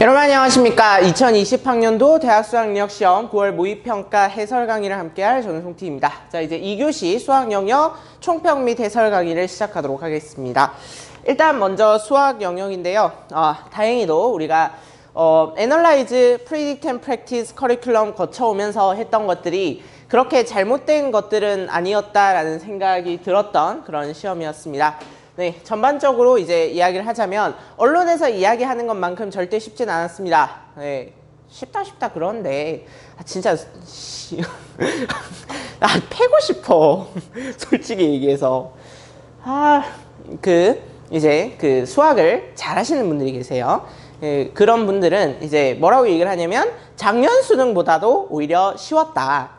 여러분 안녕하십니까. 2020학년도 대학수학능력시험 9월 모의평가 해설 강의를 함께할 저는 송티입니다. 자, 이제 2교시 수학영역 총평 및 해설 강의를 시작하도록 하겠습니다. 일단 먼저 수학 영역인데요. 다행히도 우리가 Analyze, Predict and Practice 커리큘럼 거쳐오면서 했던 것들이 그렇게 잘못된 것들은 아니었다라는 생각이 들었던 그런 시험이었습니다. 네, 전반적으로 이제 이야기를 하자면 언론에서 이야기하는 것만큼 절대 쉽진 않았습니다. 네, 쉽다 그런데 진짜 패고 싶어. 솔직히 얘기해서 이제 수학을 잘하시는 분들이 계세요. 그런 분들은 이제 뭐라고 얘기를 하냐면 작년 수능보다도 오히려 쉬웠다.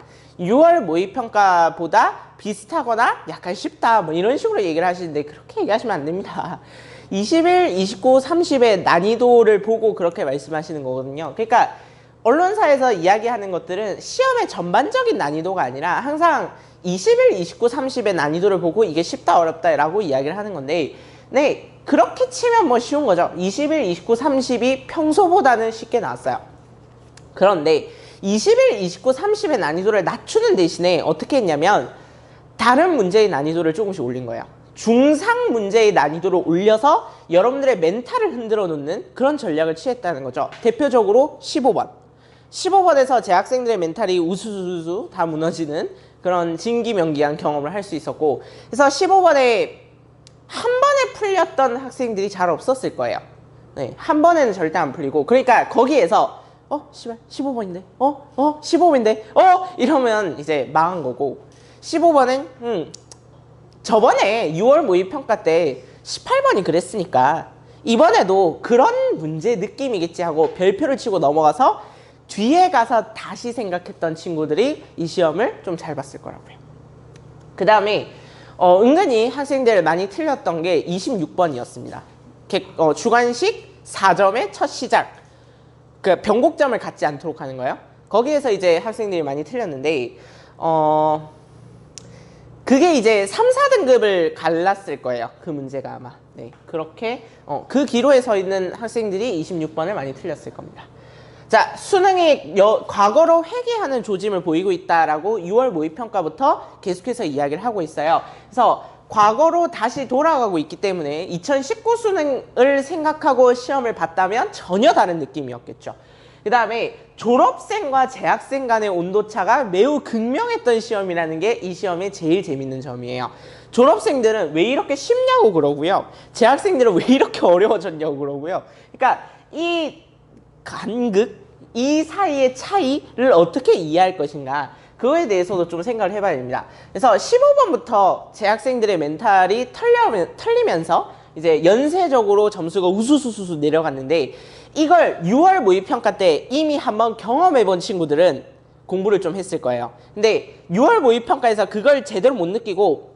6월 모의평가보다 비슷하거나 약간 쉽다 뭐 이런 식으로 얘기를 하시는데 그렇게 얘기하시면 안 됩니다. 21, 29, 30의 난이도를 보고 그렇게 말씀하시는 거거든요. 그러니까 언론사에서 이야기하는 것들은 시험의 전반적인 난이도가 아니라 항상 21, 29, 30의 난이도를 보고 이게 쉽다 어렵다 라고 이야기를 하는 건데 네, 그렇게 치면 뭐 쉬운 거죠. 21, 29, 30이 평소보다는 쉽게 나왔어요. 그런데 21, 29, 30의 난이도를 낮추는 대신에 어떻게 했냐면 다른 문제의 난이도를 조금씩 올린 거예요. 중상 문제의 난이도를 올려서 여러분들의 멘탈을 흔들어 놓는 그런 전략을 취했다는 거죠. 대표적으로 15번. 15번에서 재학생들의 멘탈이 우수수수 다 무너지는 그런 진기명기한 경험을 할 수 있었고, 그래서 15번에 한 번에 풀렸던 학생들이 잘 없었을 거예요. 네, 한 번에는 절대 안 풀리고, 그러니까 거기에서 씨발 15번인데 15번인데 이러면 이제 망한 거고, 15번은 저번에 6월 모의평가 때 18번이 그랬으니까 이번에도 그런 문제 느낌이겠지 하고 별표를 치고 넘어가서 뒤에 가서 다시 생각했던 친구들이 이 시험을 좀 잘 봤을 거라고요. 그 다음에 은근히 학생들 많이 틀렸던 게 26번이었습니다. 주관식 4점의 첫 시작, 그 변곡점을 갖지 않도록 하는 거예요. 거기에서 이제 학생들이 많이 틀렸는데 그게 이제 3, 4등급을 갈랐을 거예요. 그 문제가 아마. 네, 그렇게 그 기로에 서 있는 학생들이 26번을 많이 틀렸을 겁니다. 자, 수능이 과거로 회귀하는 조짐을 보이고 있다라고 6월 모의평가부터 계속해서 이야기를 하고 있어요. 그래서 과거로 다시 돌아가고 있기 때문에 2019 수능을 생각하고 시험을 봤다면 전혀 다른 느낌이었겠죠. 그 다음에 졸업생과 재학생 간의 온도차가 매우 극명했던 시험이라는 게 이 시험의 제일 재밌는 점이에요. 졸업생들은 왜 이렇게 쉽냐고 그러고요. 재학생들은 왜 이렇게 어려워졌냐고 그러고요. 그러니까 이 간극, 이 사이의 차이를 어떻게 이해할 것인가, 그거에 대해서도 좀 생각을 해봐야 됩니다. 그래서 15번부터 재학생들의 멘탈이 털리면서 이제 연쇄적으로 점수가 우수수수 내려갔는데, 이걸 6월 모의평가 때 이미 한번 경험해본 친구들은 공부를 좀 했을 거예요. 근데 6월 모의평가에서 그걸 제대로 못 느끼고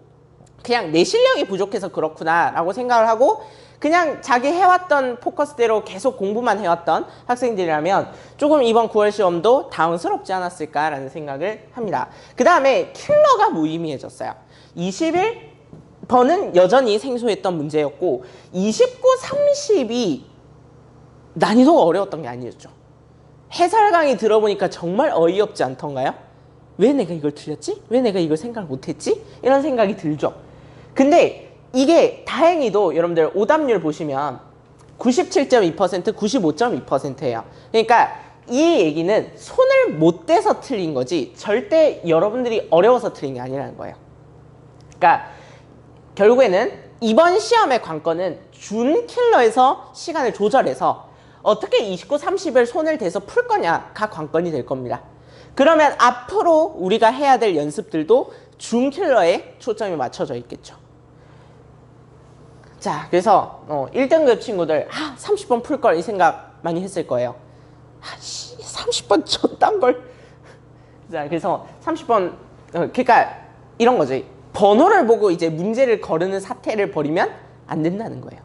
그냥 내 실력이 부족해서 그렇구나 라고 생각을 하고 그냥 자기 해왔던 포커스대로 계속 공부만 해왔던 학생들이라면 조금 이번 9월 시험도 당황스럽지 않았을까라는 생각을 합니다. 그 다음에 킬러가 무의미해졌어요. 21번은 여전히 생소했던 문제였고 29, 30이 난이도가 어려웠던 게 아니었죠. 해설 강의 들어보니까 정말 어이없지 않던가요? 왜 내가 이걸 틀렸지? 왜 내가 이걸 생각을 못했지? 이런 생각이 들죠. 근데 이게 다행히도 여러분들 오답률 보시면 97.2%, 95.2%예요. 그러니까 이 얘기는 손을 못 대서 틀린 거지 절대 여러분들이 어려워서 틀린 게 아니라는 거예요. 그러니까 결국에는 이번 시험의 관건은 준 킬러에서 시간을 조절해서 어떻게 29, 30을 손을 대서 풀 거냐가 관건이 될 겁니다. 그러면 앞으로 우리가 해야 될 연습들도 준 킬러에 초점이 맞춰져 있겠죠. 자, 그래서 1등급 친구들 30번 풀 걸 이 생각 많이 했을 거예요. 30번 졌단 걸. 자, 그래서 30번 그러니까 이런 거지. 번호를 보고 이제 문제를 거르는 사태를 벌이면 안 된다는 거예요.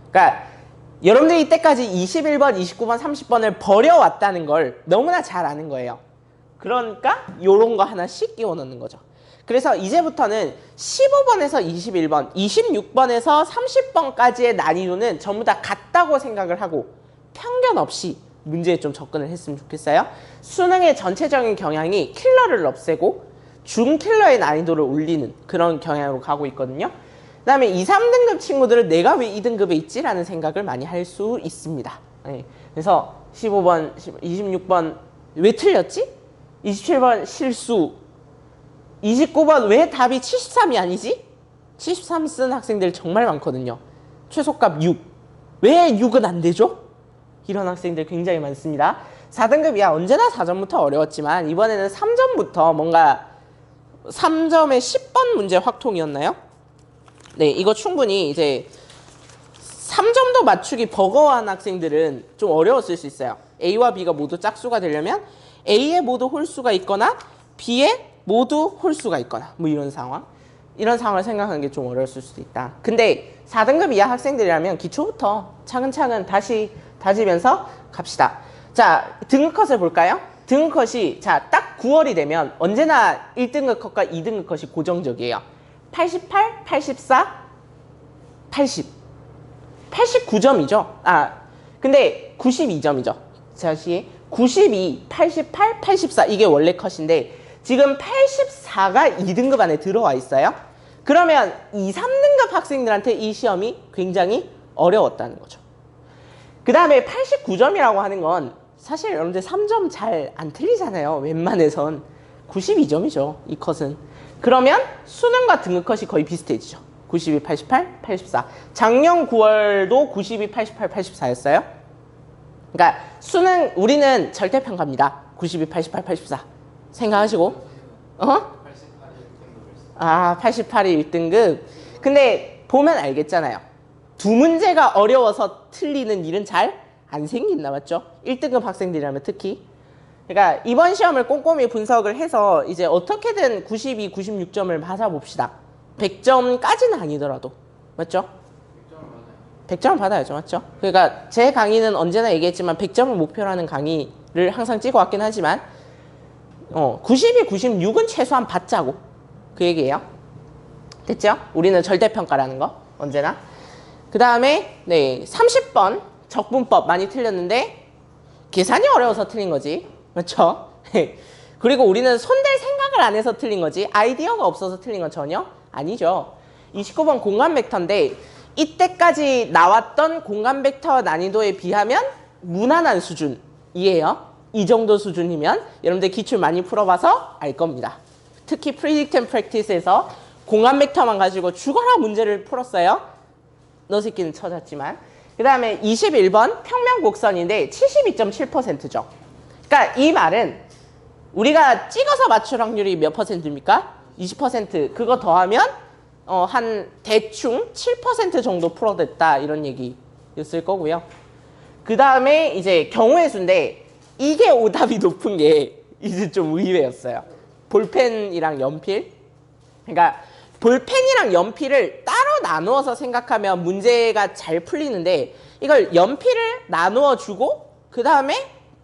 그러니까 여러분들이 이때까지 21번, 29번, 30번을 버려왔다는 걸 너무나 잘 아는 거예요. 그러니까 요런 거 하나씩 끼워 넣는 거죠. 그래서 이제부터는 15번에서 21번, 26번에서 30번까지의 난이도는 전부 다 같다고 생각을 하고 편견 없이 문제에 좀 접근을 했으면 좋겠어요. 수능의 전체적인 경향이 킬러를 없애고 중킬러의 난이도를 올리는 그런 경향으로 가고 있거든요. 그 다음에 2, 3등급 친구들은 내가 왜 2등급에 있지라는 생각을 많이 할 수 있습니다. 네. 그래서 15번, 26번 왜 틀렸지? 27번 실수, 29번 왜 답이 73이 아니지? 73 쓴 학생들 정말 많거든요. 최소값 6. 왜 6은 안 되죠? 이런 학생들 굉장히 많습니다. 4등급이야 언제나 4점부터 어려웠지만 이번에는 3점부터 뭔가 3점에 10번 문제 확통이었나요? 네, 이거 충분히 이제 3점도 맞추기 버거워한 학생들은 좀 어려웠을 수 있어요. A와 B가 모두 짝수가 되려면 A에 모두 홀수가 있거나 B에 모두 홀수가 있거나 뭐 이런 상황. 이런 상황을 생각하는 게 좀 어려웠을 수도 있다. 근데 4등급 이하 학생들이라면 기초부터 차근차근 다시 다지면서 갑시다. 자, 등급컷을 볼까요? 등급컷이 자, 딱 9월이 되면 언제나 1등급 컷과 2등급 컷이 고정적이에요. 88, 84, 80. 89점이죠. 아, 근데 92점이죠. 다시 92, 88, 84 이게 원래 컷인데 지금 84가 2등급 안에 들어와 있어요. 그러면 2, 3등급 학생들한테 이 시험이 굉장히 어려웠다는 거죠. 그 다음에 89점이라고 하는 건 사실 여러분들 3점 잘 안 틀리잖아요. 웬만해선 92점이죠. 이 컷은. 그러면 수능과 등급 컷이 거의 비슷해지죠. 92, 88, 84. 작년 9월도 92, 88, 84였어요. 그러니까 수능 우리는 절대평가입니다. 92, 88, 84. 생각하시고. 아, 88이 1등급. 근데 보면 알겠잖아요. 두 문제가 어려워서 틀리는 일은 잘 안 생긴다, 맞죠? 1등급 학생들이라면 특히. 그러니까 이번 시험을 꼼꼼히 분석을 해서 이제 어떻게든 92, 96점을 맞아봅시다. 100점까지는 아니더라도. 맞죠? 100점을 받아야죠. 맞죠? 그러니까 제 강의는 언제나 얘기했지만 100점을 목표로 하는 강의를 항상 찍어왔긴 하지만 92, 96은 최소한 받자고. 그 얘기예요. 됐죠? 우리는 절대평가라는 거. 언제나. 그 다음에 네 30번 적분법 많이 틀렸는데 계산이 어려워서 틀린 거지. 맞죠? 그리고 우리는 손댈 생각을 안 해서 틀린 거지 아이디어가 없어서 틀린 건 전혀 아니죠. 29번 공간 벡터인데 이때까지 나왔던 공간 벡터 난이도에 비하면 무난한 수준이에요. 이 정도 수준이면 여러분들 기출 많이 풀어봐서 알 겁니다. 특히 Predict and Practice에서 공간 벡터만 가지고 죽어라 문제를 풀었어요. 너 새끼는 쳐졌지만. 그 다음에 21번 평면 곡선인데 72.7%죠. 그러니까 이 말은 우리가 찍어서 맞출 확률이 몇 퍼센트입니까? 20%. 그거 더하면 한 대충 7% 정도 풀어냈다 이런 얘기였을 거고요. 그 다음에 이제 경우의 수인데 이게 오답이 높은 게 이제 좀 의외였어요. 볼펜이랑 연필. 그러니까 볼펜이랑 연필을 따로 나누어서 생각하면 문제가 잘 풀리는데 이걸 연필을 나누어 주고 그 다음에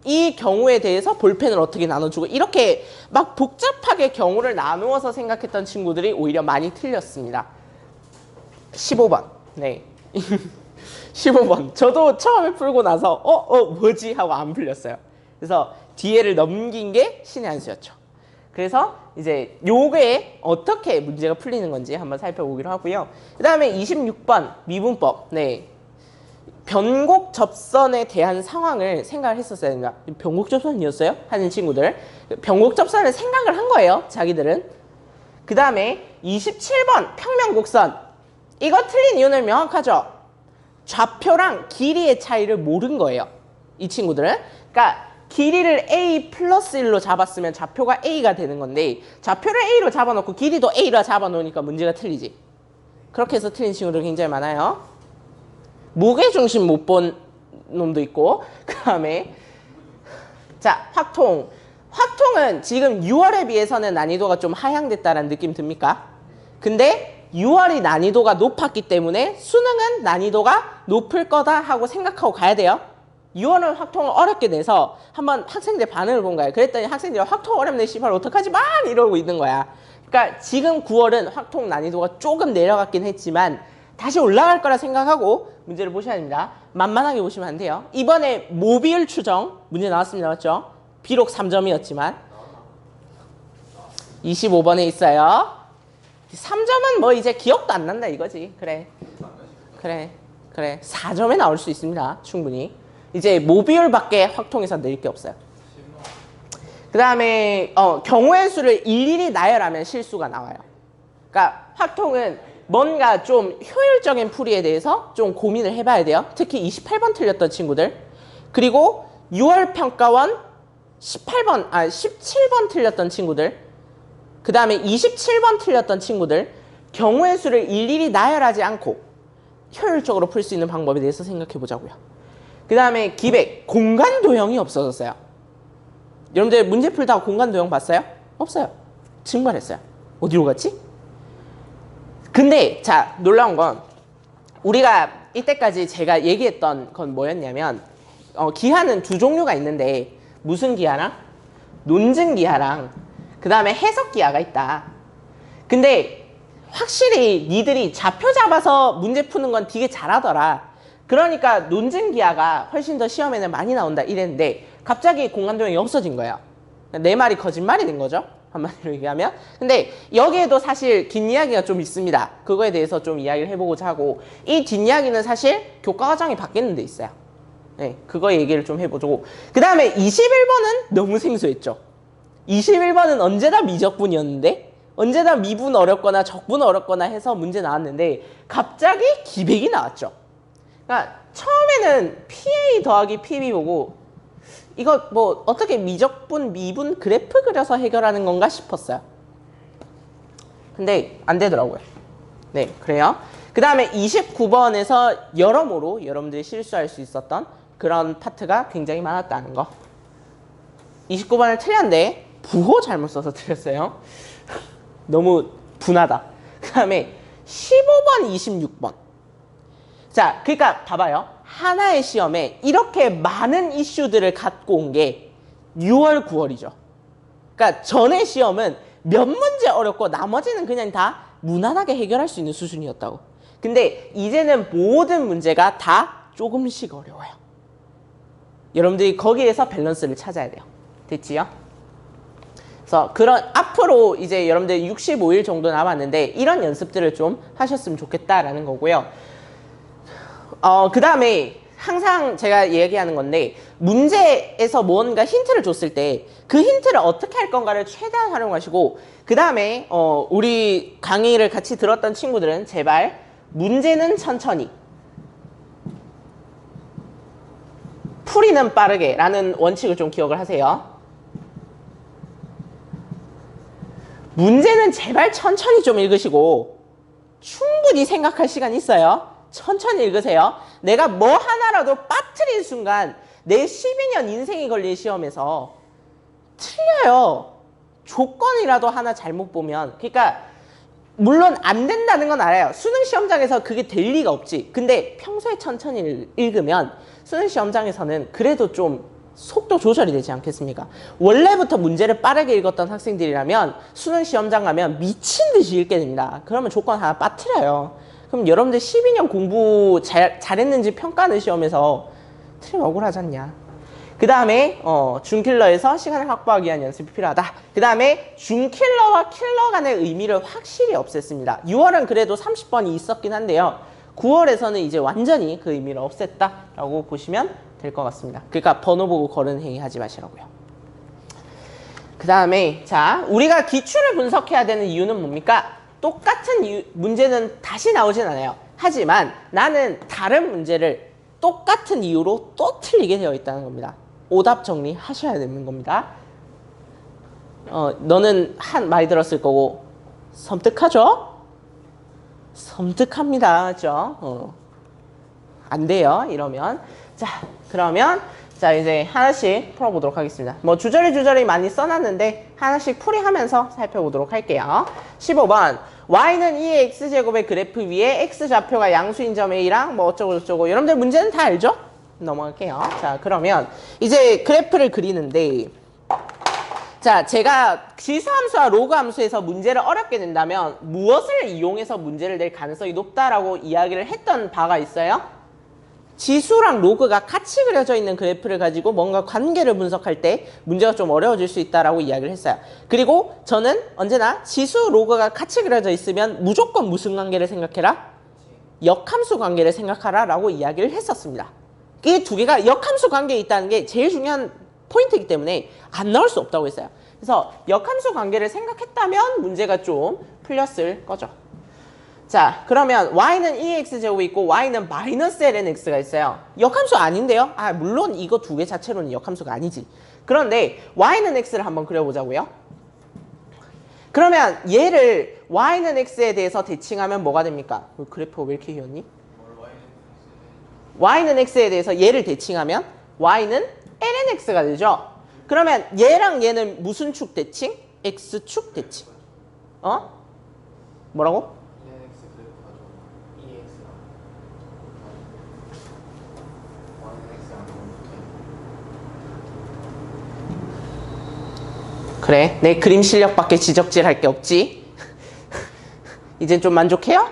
이 경우에 대해서 볼펜을 어떻게 나눠주고 이렇게 막 복잡하게 경우를 나누어서 생각했던 친구들이 오히려 많이 틀렸습니다. 15번. 네. 15번. 저도 처음에 풀고 나서 뭐지? 하고 안 풀렸어요. 그래서 뒤에를 넘긴 게 신의 한 수였죠. 그래서 이제 요게 어떻게 문제가 풀리는 건지 한번 살펴보기로 하고요. 그 다음에 26번 미분법. 네. 변곡 접선에 대한 상황을 생각을 했었어야 된다. 변곡 접선이었어요? 하는 친구들. 변곡 접선을 생각을 한 거예요. 자기들은. 그 다음에 27번 평면 곡선. 이거 틀린 이유는 명확하죠? 좌표랑 길이의 차이를 모른 거예요. 이 친구들은. 그러니까 길이를 A 플러스 1로 잡았으면 좌표가 A가 되는 건데 좌표를 A로 잡아놓고 길이도 A로 잡아놓으니까 문제가 틀리지. 그렇게 해서 틀린 친구들 굉장히 많아요. 무게중심 못 본 놈도 있고 그 다음에 자 확통. 확통은 지금 6월에 비해서는 난이도가 좀 하향됐다는 느낌 듭니까? 근데 6월이 난이도가 높았기 때문에 수능은 난이도가 높을 거다 하고 생각하고 가야 돼요. 6월은 확통을 어렵게 내서 한번 학생들 반응을 본 거예요. 그랬더니 학생들이 확통 어렵네 씨발 어떡하지 마 이러고 있는 거야. 그러니까 지금 9월은 확통 난이도가 조금 내려갔긴 했지만 다시 올라갈 거라 생각하고 문제를 보셔야 됩니다. 만만하게 보시면 안 돼요. 이번에 모비율 추정 문제 나왔습니다. 맞죠? 비록 3점이었지만 25번에 있어요. 3점은 뭐 이제 기억도 안 난다 이거지. 그래. 4점에 나올 수 있습니다. 충분히. 이제 모비율밖에 확통해서 낼 게 없어요. 그 다음에 경우의 수를 일일이 나열하면 실수가 나와요. 그러니까 확통은 뭔가 좀 효율적인 풀이에 대해서 좀 고민을 해봐야 돼요. 특히 28번 틀렸던 친구들. 그리고 6월 평가원 17번 틀렸던 친구들. 그 다음에 27번 틀렸던 친구들. 경우의 수를 일일이 나열하지 않고 효율적으로 풀 수 있는 방법에 대해서 생각해 보자고요. 그 다음에 기백, 공간 도형이 없어졌어요. 여러분들 문제 풀다가 공간 도형 봤어요? 없어요. 증발했어요. 어디로 갔지? 근데 자, 놀라운 건 우리가 이때까지 제가 얘기했던 건 뭐였냐면 기하는 두 종류가 있는데 무슨 기하랑? 논증 기하랑 그 다음에 해석 기하가 있다. 근데 확실히 니들이 좌표 잡아서 문제 푸는 건 되게 잘하더라. 그러니까 논증 기하가 훨씬 더 시험에는 많이 나온다 이랬는데 갑자기 공간 도형이 없어진 거예요. 내 말이 거짓말이 된 거죠. 한마디로 얘기하면. 근데 여기에도 사실 뒷이야기가 좀 있습니다. 그거에 대해서 좀 이야기를 해보고자 하고 이 뒷이야기는 사실 교과 과정이 바뀌는 데 있어요. 네, 그거 얘기를 좀 해보자고. 그 다음에 21번은 너무 생소했죠. 21번은 언제나 미적분이었는데 언제나 미분 어렵거나 적분 어렵거나 해서 문제 나왔는데 갑자기 기백이 나왔죠. 그러니까 처음에는 PA 더하기 PB 보고 이거 뭐 어떻게 미적분, 미분 그래프 그려서 해결하는 건가 싶었어요. 근데 안 되더라고요. 네, 그래요. 그 다음에 29번에서 여러모로 여러분들이 실수할 수 있었던 그런 파트가 굉장히 많았다는 거. 29번을 틀렸는데 부호 잘못 써서 틀렸어요. 너무 분하다. 그 다음에 15번, 26번. 자, 그러니까 봐봐요. 하나의 시험에 이렇게 많은 이슈들을 갖고 온 게 6월, 9월이죠. 그러니까 전의 시험은 몇 문제 어렵고 나머지는 그냥 다 무난하게 해결할 수 있는 수준이었다고. 근데 이제는 모든 문제가 다 조금씩 어려워요. 여러분들이 거기에서 밸런스를 찾아야 돼요. 됐지요? 그래서 그런 앞으로 이제 여러분들 65일 정도 남았는데 이런 연습들을 좀 하셨으면 좋겠다라는 거고요. 그 다음에 항상 제가 얘기하는 건데 문제에서 뭔가 힌트를 줬을 때 그 힌트를 어떻게 할 건가를 최대한 활용하시고 그 다음에 우리 강의를 같이 들었던 친구들은 제발 문제는 천천히 풀이는 빠르게 라는 원칙을 좀 기억을 하세요. 문제는 제발 천천히 좀 읽으시고 충분히 생각할 시간 있어요. 천천히 읽으세요. 내가 뭐 하나라도 빠뜨린 순간 내 12년 인생이 걸린 시험에서 틀려요. 조건이라도 하나 잘못 보면. 그러니까 물론 안 된다는 건 알아요. 수능 시험장에서 그게 될 리가 없지. 근데 평소에 천천히 읽으면 수능 시험장에서는 그래도 좀 속도 조절이 되지 않겠습니까? 원래부터 문제를 빠르게 읽었던 학생들이라면 수능 시험장 가면 미친 듯이 읽게 됩니다. 그러면 조건 하나 빠뜨려요. 그럼 여러분들 12년 공부 잘했는지 평가하는 시험에서 틀리면 억울하지 않냐. 그 다음에 준킬러에서 시간을 확보하기 위한 연습이 필요하다. 그 다음에 준킬러와 킬러 간의 의미를 확실히 없앴습니다. 6월은 그래도 30번이 있었긴 한데요. 9월에서는 이제 완전히 그 의미를 없앴다라고 보시면 될 것 같습니다. 그러니까 번호 보고 거르는 행위 하지 마시라고요. 그 다음에 자, 우리가 기출을 분석해야 되는 이유는 뭡니까? 똑같은 문제는 다시 나오진 않아요. 하지만 나는 다른 문제를 똑같은 이유로 또 틀리게 되어 있다는 겁니다. 오답 정리하셔야 되는 겁니다. 너는 많이 들었을 거고 섬뜩하죠? 섬뜩합니다. 맞죠? 안 돼요. 이러면. 자, 그러면 자 이제 하나씩 풀어보도록 하겠습니다. 뭐 주저리 많이 써놨는데 하나씩 풀이하면서 살펴보도록 할게요. 15번 y는 2의 x제곱의 그래프 위에 x좌표가 양수인 점 a랑 뭐 어쩌고저쩌고 여러분들 문제는 다 알죠? 넘어갈게요. 자 그러면 이제 그래프를 그리는데 자 제가 지수함수와 로그함수에서 문제를 어렵게 낸다면 무엇을 이용해서 문제를 낼 가능성이 높다라고 이야기를 했던 바가 있어요? 지수랑 로그가 같이 그려져 있는 그래프를 가지고 뭔가 관계를 분석할 때 문제가 좀 어려워질 수 있다라고 이야기를 했어요. 그리고 저는 언제나 지수, 로그가 같이 그려져 있으면 무조건 무슨 관계를 생각해라? 역함수 관계를 생각하라 라고 이야기를 했었습니다. 이 두 개가 역함수 관계에 있다는 게 제일 중요한 포인트이기 때문에 안 나올 수 없다고 했어요. 그래서 역함수 관계를 생각했다면 문제가 좀 풀렸을 거죠. 자, 그러면 y는 2x제곱이 있고 y는 마이너스 lnx가 있어요. 역함수 아닌데요? 아, 물론 이거 두 개 자체로는 역함수가 아니지. 그런데 y는 x를 한번 그려보자고요. 그러면 얘를 y는 x에 대해서 대칭하면 뭐가 됩니까? 그래프가 왜 이렇게 휘었니? y는 x에 대해서 얘를 대칭하면 y는 lnx가 되죠. 그러면 얘랑 얘는 무슨 축 대칭? x축 대칭. 어? 뭐라고? 그래, 내 그림 실력밖에 지적질할 게 없지. 이젠 좀 만족해요?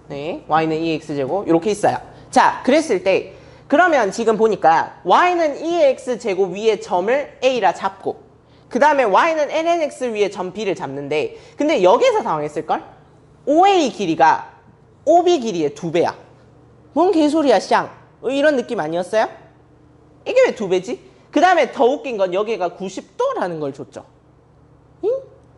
네, y는 2x제곱 이렇게 있어요. 자, 그랬을 때 그러면 지금 보니까 y는 2x제곱 위에 점을 a라 잡고 그 다음에 y는 lnx 위에 점 b를 잡는데 근데 여기에서 당황했을걸? OA 길이가 OB 길이의 2배야. 뭔 개소리야, 쌍. 이런 느낌 아니었어요? 이게 왜 2배지? 그 다음에 더 웃긴 건 여기가 90도라는 걸 줬죠. 응?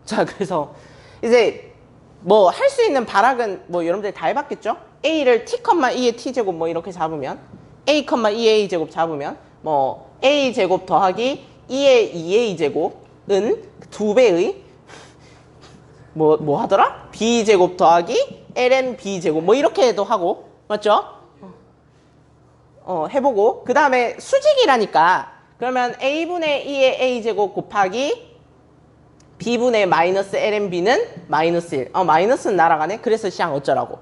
자, 그래서 이제 뭐 할 수 있는 발악은 뭐 여러분들 다 해봤겠죠? a를 t,2의 t제곱 뭐 이렇게 잡으면 a, 2a 제곱 잡으면 뭐 a 제곱 더하기 2의 2a 제곱은 2배의 뭐 하더라? b 제곱 더하기 ln b 제곱 뭐 이렇게 해도 하고 맞죠? 해보고 그 다음에 수직이라니까 그러면 a분의 2의 a제곱 곱하기 b분의 마이너스 lnb는 마이너스 1. 마이너스는 날아가네? 그래서 쌍 어쩌라고.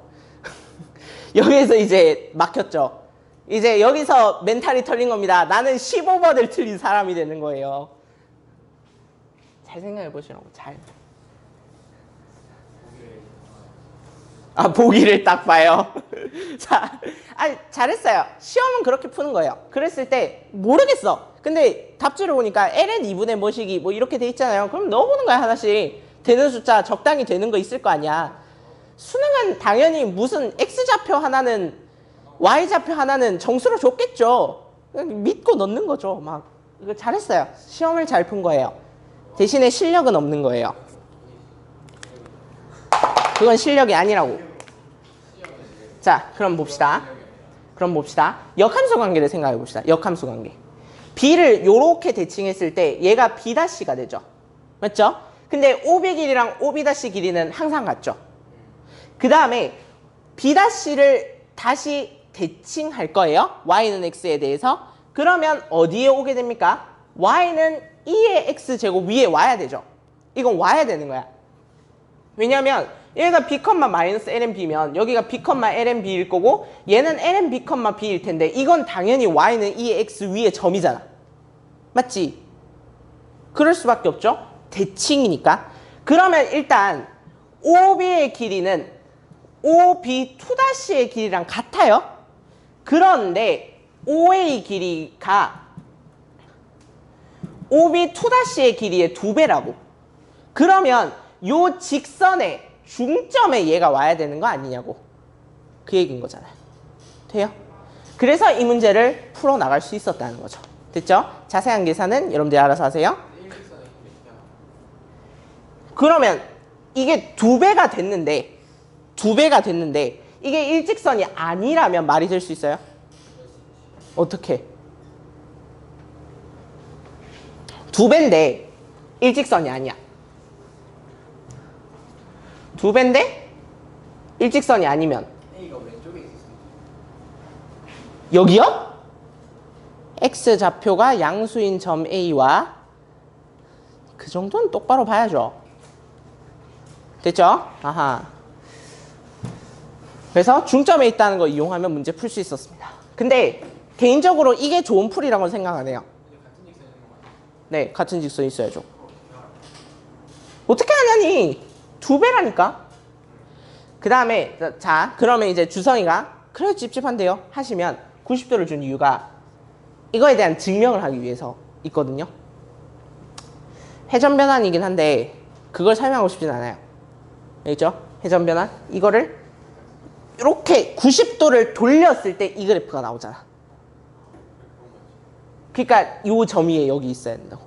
여기에서 이제 막혔죠. 이제 여기서 멘탈이 털린 겁니다. 나는 15번을 틀린 사람이 되는 거예요. 잘 생각해 보시라고. 잘. 아, 보기를 딱 봐요. 자, 잘했어요. 시험은 그렇게 푸는 거예요. 그랬을 때 모르겠어. 근데 답지를 보니까 ln 2분의 뭐시기 뭐 이렇게 돼 있잖아요. 그럼 넣어보는 거야, 하나씩. 되는 숫자 적당히 되는 거 있을 거 아니야. 수능은 당연히 무슨 x좌표 하나는 y좌표 하나는 정수로 줬겠죠. 믿고 넣는 거죠. 막 이거 잘했어요. 시험을 잘 푼 거예요. 대신에 실력은 없는 거예요. 그건 실력이 아니라고. 자, 그럼 봅시다. 역함수 관계를 생각해 봅시다. 역함수 관계. b를 요렇게 대칭했을 때 얘가 b'가 되죠. 맞죠? 근데 OB 길이랑 OB' 길이는 항상 같죠. 그 다음에 b'를 다시 대칭할 거예요. y는 x에 대해서. 그러면 어디에 오게 됩니까? y는 2의 x제곱 위에 와야 되죠. 이건 와야 되는 거야. 왜냐면 얘가 b, 마이너스 lnb면 여기가 b, lnb일 거고 얘는 lnb, b일 텐데 이건 당연히 y는 2의 x 위에 점이잖아. 맞지? 그럴 수밖에 없죠. 대칭이니까. 그러면 일단 OB의 길이는 OB2'의 길이랑 같아요. 그런데 OA 길이가 OB2'의 길이의 2배라고. 그러면 요 직선의 중점에 얘가 와야 되는 거 아니냐고. 그 얘기인 거잖아요. 돼요? 그래서 이 문제를 풀어나갈 수 있었다는 거죠. 됐죠? 자세한 계산은 여러분들이 알아서 하세요. 그러면 이게 2배가 됐는데 이게 일직선이 아니라면 말이 될 수 있어요? 어떻게? 2배인데 일직선이 아니야. 2배인데 일직선이 아니면 A가 왼쪽에 있을 수 있어. 여기요? X좌표가 양수인 점 A와 그 정도는 똑바로 봐야죠. 됐죠? 아하. 그래서 중점에 있다는 거 이용하면 문제 풀 수 있었습니다. 근데 개인적으로 이게 좋은 풀이라고 생각 안 해요. 네, 같은 직선이 있어야죠. 어떻게 하냐니? 2배라니까. 그 다음에 자 그러면 이제 주성이가 그래 찝찝한데요 하시면 90도를 준 이유가 이거에 대한 증명을 하기 위해서 있거든요. 회전 변환이긴 한데 그걸 설명하고 싶진 않아요. 알겠죠? 회전 변환. 이거를 이렇게 90도를 돌렸을 때 이 그래프가 나오잖아. 그러니까 이 점이 여기 있어야 된다고.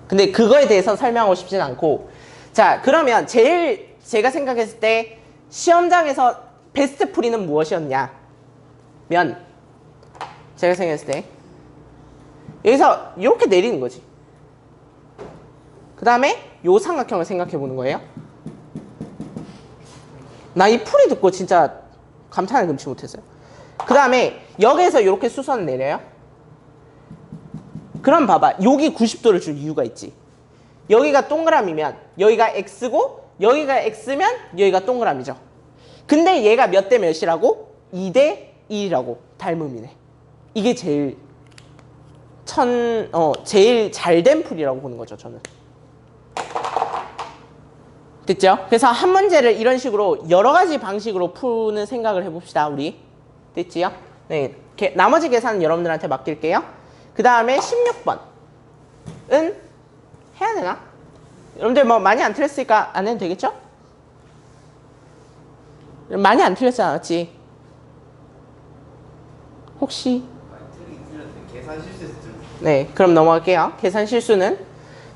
근데 그거에 대해서 설명하고 싶진 않고, 자, 그러면 제일 제가 생각했을 때 시험장에서 베스트 풀이는 무엇이었냐 면, 제가 생각했을 때 여기서 이렇게 내리는 거지. 그 다음에 요 삼각형을 생각해 보는 거예요. 나 이 풀이 듣고 진짜 감탄을 금치 못했어요. 그 다음에 여기에서 이렇게 수선을 내려요. 그럼 봐봐, 여기 90도를 줄 이유가 있지. 여기가 동그라미면 여기가 x고 여기가 x면 여기가 동그라미죠. 근데 얘가 몇 대 몇이라고? 2대 1이라고. 닮음이네. 이게 제일 제일 잘된 풀이라고 보는 거죠, 저는. 됐죠? 그래서 한 문제를 이런 식으로 여러 가지 방식으로 푸는 생각을 해봅시다, 우리. 됐지요? 네. 나머지 계산은 여러분들한테 맡길게요. 그 다음에 16번은 해야 되나? 여러분들 뭐 많이 안 틀렸으니까 안 해도 되겠죠? 많이 안 틀렸지 않았지? 혹시? 계산 실수했죠. 네, 그럼 넘어갈게요. 계산 실수는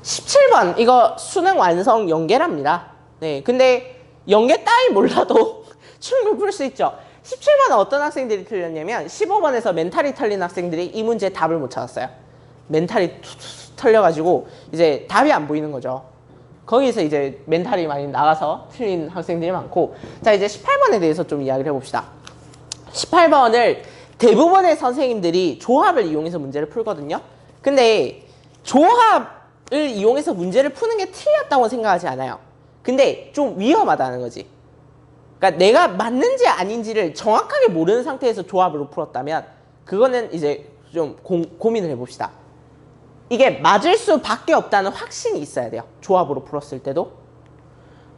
17번 이거 수능 완성 연계랍니다. 네, 근데 연계 따위 몰라도 충분히 풀 수 있죠. 17번은 어떤 학생들이 틀렸냐면 15번에서 멘탈이 털린 학생들이 이 문제 답을 못 찾았어요. 멘탈이 털려가지고 이제 답이 안 보이는 거죠. 거기서 이제 멘탈이 많이 나가서 틀린 학생들이 많고, 자 이제 18번에 대해서 좀 이야기를 해봅시다. 18번을 대부분의 선생님들이 조합을 이용해서 문제를 풀거든요. 근데 조합을 이용해서 문제를 푸는 게 틀렸다고 생각하지 않아요. 근데 좀 위험하다는 거지. 그러니까 내가 맞는지 아닌지를 정확하게 모르는 상태에서 조합으로 풀었다면 그거는 이제 좀 고민을 해봅시다. 이게 맞을 수밖에 없다는 확신이 있어야 돼요. 조합으로 풀었을 때도.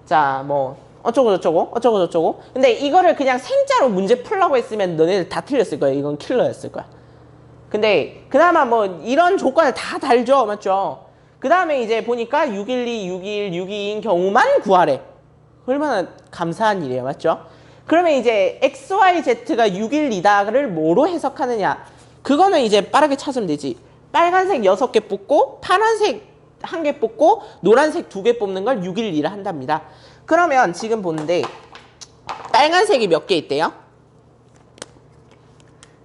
자, 뭐 어쩌고 저쩌고 어쩌고 저쩌고. 근데 이거를 그냥 생짜로 문제 풀라고 했으면 너네들 다 틀렸을 거예요. 이건 킬러였을 거야. 근데 그나마 뭐 이런 조건을 다 달죠. 맞죠? 그 다음에 이제 보니까 612, 621, 622인 경우만 구하래. 얼마나 감사한 일이에요. 맞죠? 그러면 이제 XYZ가 612다를 뭐로 해석하느냐. 그거는 이제 빠르게 찾으면 되지. 빨간색 6개 뽑고 파란색 1개 뽑고 노란색 2개 뽑는 걸 612라 한답니다. 그러면 지금 보는데 빨간색이 몇 개 있대요?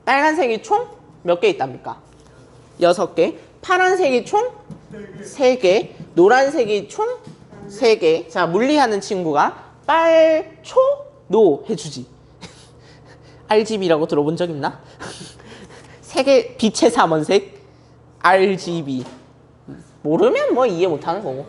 빨간색이 총 몇 개 있답니까? 6개. 파란색이 총 3개. 노란색이 총 3개. 자, 물리하는 친구가 빨, 초, 노 해주지. RGB라고 들어본 적 있나? 3개 빛의 삼원색 RGB. 모르면 뭐 이해 못하는 거고.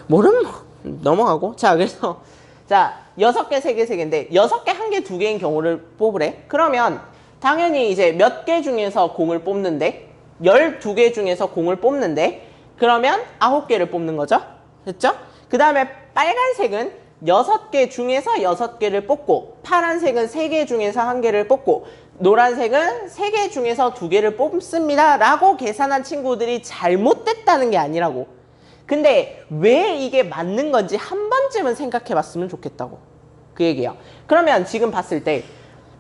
모르면 뭐 넘어가고. 자, 그래서 자 6개, 3개, 3개인데 6개, 1개, 2개인 경우를 뽑으래. 그러면 당연히 이제 몇 개 중에서 공을 뽑는데 12개 중에서 공을 뽑는데 그러면 9개를 뽑는 거죠. 됐죠? 그 다음에 빨간색은 6개 중에서 6개를 뽑고 파란색은 3개 중에서 1개를 뽑고 노란색은 3개 중에서 2개를 뽑습니다 라고 계산한 친구들이 잘못됐다는 게 아니라고. 근데 왜 이게 맞는 건지 한 번쯤은 생각해 봤으면 좋겠다고. 그 얘기예요. 그러면 지금 봤을 때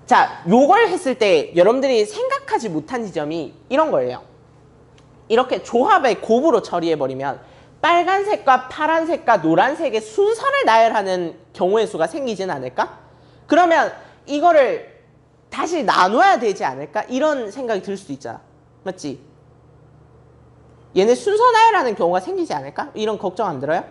자, 요걸 했을 때 여러분들이 생각하지 못한 지점이 이런 거예요. 이렇게 조합의 곱으로 처리해버리면 빨간색과 파란색과 노란색의 순서를 나열하는 경우의 수가 생기진 않을까? 그러면 이거를 다시 나눠야 되지 않을까? 이런 생각이 들 수도 있잖아. 맞지? 얘네 순서 나열하는 경우가 생기지 않을까? 이런 걱정 안 들어요?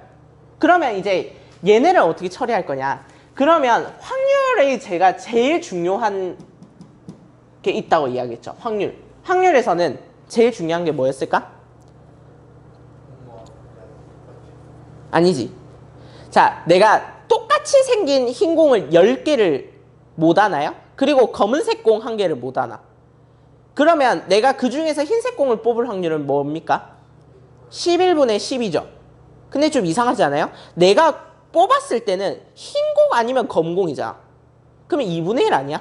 그러면 이제 얘네를 어떻게 처리할 거냐? 그러면 확률이 제가 제일 중요한 게 있다고 이야기했죠. 확률. 확률에서는 제일 중요한 게 뭐였을까? 아니지. 자, 내가 똑같이 생긴 흰 공을 10개를 못 하나요? 그리고 검은색 공 1개를 못 하나? 그러면 내가 그 중에서 흰색 공을 뽑을 확률은 뭡니까? 11분의 10이죠. 근데 좀 이상하지 않아요? 내가 뽑았을 때는 흰 공 아니면 검은 공이잖아. 그러면 2분의 1 아니야?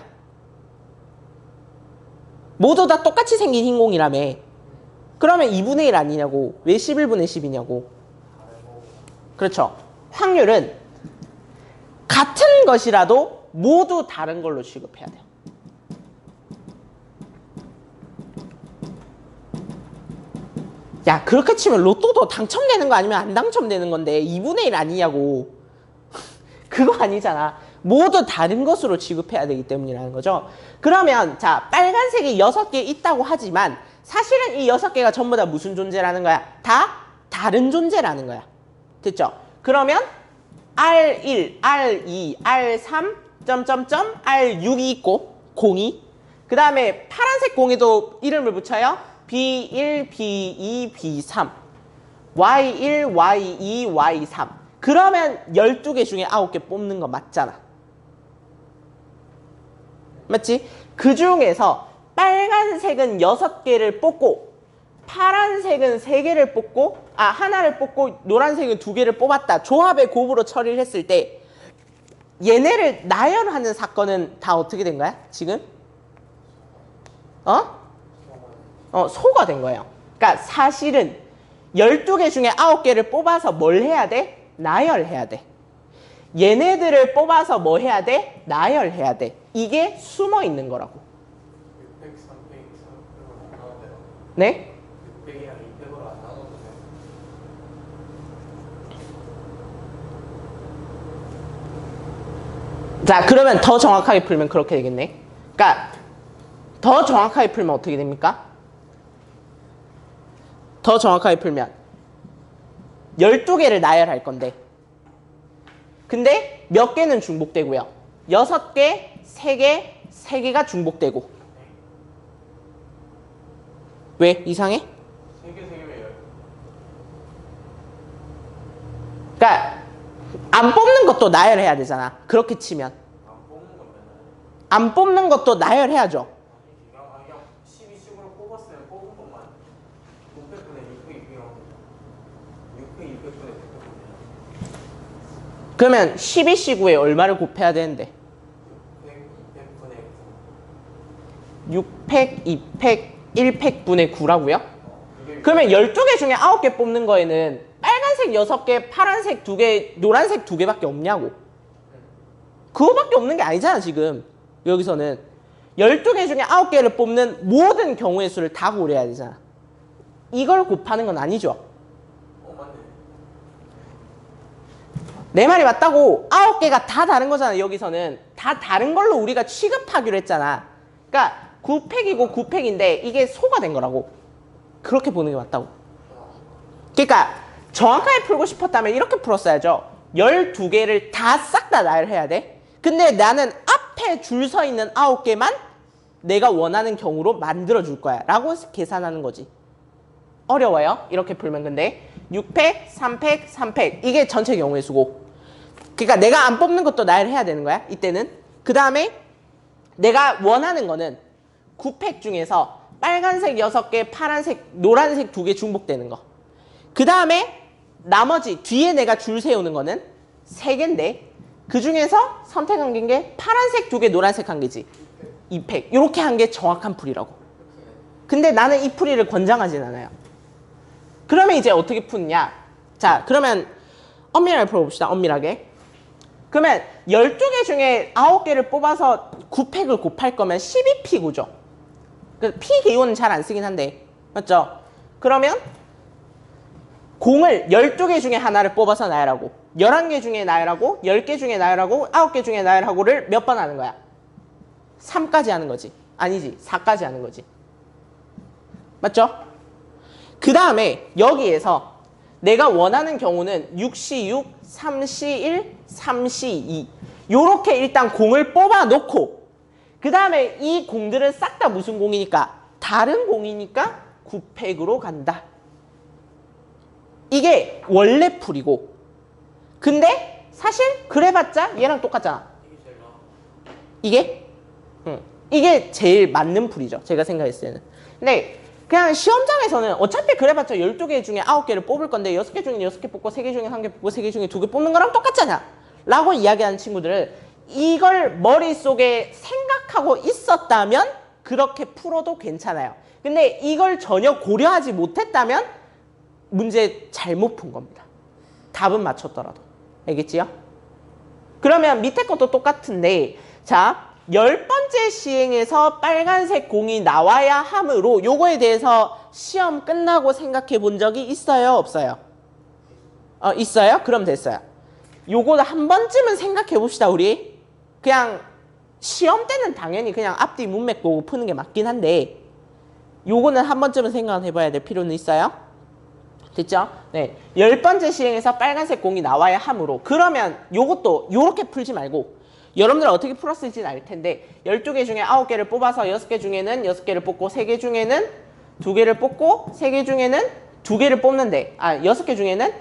모두 다 똑같이 생긴 흰 공이라며. 그러면 2분의 1 아니냐고. 왜 11분의 10이냐고. 그렇죠. 확률은 같은 것이라도 모두 다른 걸로 취급해야 돼요. 야, 그렇게 치면 로또도 당첨되는 거 아니면 안 당첨되는 건데 2분의 1 아니냐고. 그거 아니잖아. 모두 다른 것으로 취급해야 되기 때문이라는 거죠. 그러면 자, 빨간색이 6개 있다고 하지만 사실은 이 6개가 전부 다 무슨 존재라는 거야? 다 다른 존재라는 거야. 됐죠? 그러면 R1, R2, R3, 점점점, R6이 있고 공이. 그 다음에 파란색 공에도 이름을 붙여요. B1, B2, B3, Y1, Y2, Y3. 그러면 12개 중에 9개 뽑는 거 맞잖아. 맞지? 그 중에서 빨간색은 6개를 뽑고 파란색은 3개를 뽑고 하나를 뽑고 노란색은 2개를 뽑았다. 조합의 곱으로 처리를 했을 때 얘네를 나열하는 사건은 다 어떻게 된 거야? 지금? 소가 된 거예요. 그러니까 사실은 12개 중에 9개를 뽑아서 뭘 해야 돼? 나열해야 돼. 얘네들을 뽑아서 뭐 해야 돼? 나열해야 돼. 이게 숨어 있는 거라고. 600, 300, 300으로 안 나오네요. 네? 600이랑 200으로 안 나오는데. 자, 그러면 더 정확하게 풀면 그렇게 되겠네. 그러니까 더 정확하게 풀면 어떻게 됩니까? 더 정확하게 풀면 12개를 나열할 건데 근데 몇 개는 중복되고요. 6개, 3개, 3개가 중복되고. 왜? 이상해? 3개, 3개면 그러니까 안 뽑는 것도 나열해야 되잖아. 그렇게 치면. 안 뽑는 건 맨날. 안 뽑는 것도 나열해야죠. 아니, 그냥 12식으로 뽑았으면 뽑은 것만 600분의 600, 200이면 600, 200분의 100분의 그러면 12시구에 얼마를 곱해야 되는데? 600, 200분의 9. 600, 200, 100분의 9라고요? 그러면 12개 중에 9개 뽑는 거에는 빨간색 6개, 파란색 2개, 노란색 2개밖에 없냐고. 그거밖에 없는 게 아니잖아 지금. 여기서는 12개 중에 9개를 뽑는 모든 경우의 수를 다 고려해야 되잖아. 이걸 곱하는 건 아니죠. 맞네. 내 말이 맞다고. 9개가 다 다른 거잖아. 여기서는 다 다른 걸로 우리가 취급하기로 했잖아. 그러니까 9팩이고 9팩인데 이게 소가 된 거라고. 그렇게 보는 게 맞다고. 그러니까 정확하게 풀고 싶었다면 이렇게 풀었어야죠. 12개를 다 싹 다 나열해야 돼. 근데 나는 앞에 줄 서 있는 9개만 내가 원하는 경우로 만들어 줄 거야 라고 계산하는 거지. 어려워요. 이렇게 풀면. 근데 6팩, 3팩, 3팩 이게 전체 경우의 수고. 그러니까 내가 안 뽑는 것도 나열해야 되는 거야. 이때는. 그 다음에 내가 원하는 거는 9팩 중에서 빨간색 6개, 파란색, 노란색 2개 중복되는 거. 그 다음에 나머지 뒤에 내가 줄 세우는 거는 3개인데 그 중에서 선택한 게 파란색 2개, 노란색 1개지. 2팩. 이렇게 한 게 정확한 풀이라고. 근데 나는 이 풀이를 권장하진 않아요. 그러면 이제 어떻게 푸느냐. 자, 그러면 엄밀하게 풀어봅시다. 엄밀하게. 그러면 12개 중에 9개를 뽑아서 9팩을 곱할 거면 12피구죠. 피 기호는 잘 안 쓰긴 한데. 맞죠? 그러면 공을 12개 중에 하나를 뽑아서 나열하고 11개 중에 나열하고 10개 중에 나열하고 9개 중에 나열하고를 몇 번 하는 거야? 3까지 하는 거지. 아니지. 4까지 하는 거지. 맞죠? 그 다음에 여기에서 내가 원하는 경우는 6C6, 3C1, 3C2 요렇게 일단 공을 뽑아 놓고 그 다음에 이 공들은 싹 다 무슨 공이니까? 다른 공이니까 9팩으로 간다. 이게 원래 풀이고 근데 사실 그래봤자 얘랑 똑같잖아. 이게? 이게 제일 맞는 풀이죠. 제가 생각했을 때는. 근데 그냥 시험장에서는 어차피 그래봤자 12개 중에 9개를 뽑을 건데 6개 중에 6개 뽑고 3개 중에 1개 뽑고 3개 중에 2개 뽑는 거랑 똑같잖아 라고 이야기하는 친구들을 이걸 머릿속에 생각하고 있었다면 그렇게 풀어도 괜찮아요. 근데 이걸 전혀 고려하지 못했다면 문제 잘못 푼 겁니다. 답은 맞췄더라도. 알겠지요? 그러면 밑에 것도 똑같은데 자, 10번째 시행에서 빨간색 공이 나와야 하므로 요거에 대해서 시험 끝나고 생각해 본 적이 있어요? 없어요? 있어요? 그럼 됐어요. 요거 한 번쯤은 생각해 봅시다, 우리. 그냥 시험 때는 당연히 그냥 앞뒤 문맥 보고 푸는 게 맞긴 한데 요거는 한 번쯤은 생각을 해봐야 될 필요는 있어요. 됐죠? 네. 10번째 시행에서 빨간색 공이 나와야 하므로 그러면 요것도 요렇게 풀지 말고 여러분들은 어떻게 풀었을지는 알 텐데 12개 중에 9개를 뽑아서 6개 중에는 6개를 뽑고 3개 중에는 2개를 뽑고 3개 중에는 2개를 뽑는데 6개 중에는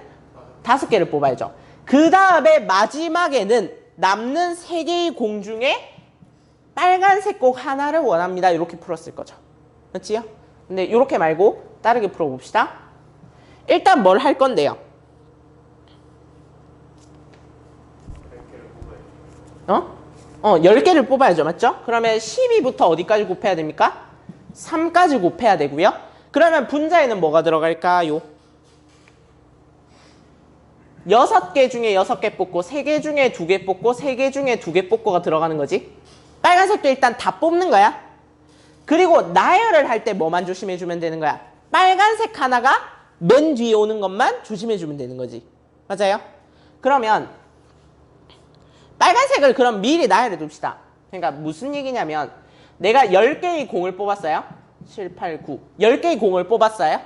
5개를 뽑아야죠. 그 다음에 마지막에는 남는 3개의 공 중에 빨간색 공 하나를 원합니다. 이렇게 풀었을 거죠. 맞지요? 근데 이렇게 말고 다르게 풀어봅시다. 일단 뭘 할 건데요? 10개를 뽑아야죠. 맞죠? 그러면 12부터 어디까지 곱해야 됩니까? 3까지 곱해야 되고요. 그러면 분자에는 뭐가 들어갈까요? 6개 중에 6개 뽑고 3개 중에 2개 뽑고 3개 중에 2개 뽑고가 들어가는 거지. 빨간색도 일단 다 뽑는 거야. 그리고 나열을 할 때 뭐만 조심해주면 되는 거야? 빨간색 하나가 맨 뒤에 오는 것만 조심해주면 되는 거지. 맞아요? 그러면 빨간색을 그럼 미리 나열해 둡시다. 그러니까 무슨 얘기냐면 내가 10개의 공을 뽑았어요. 7, 8, 9. 10개의 공을 뽑았어요.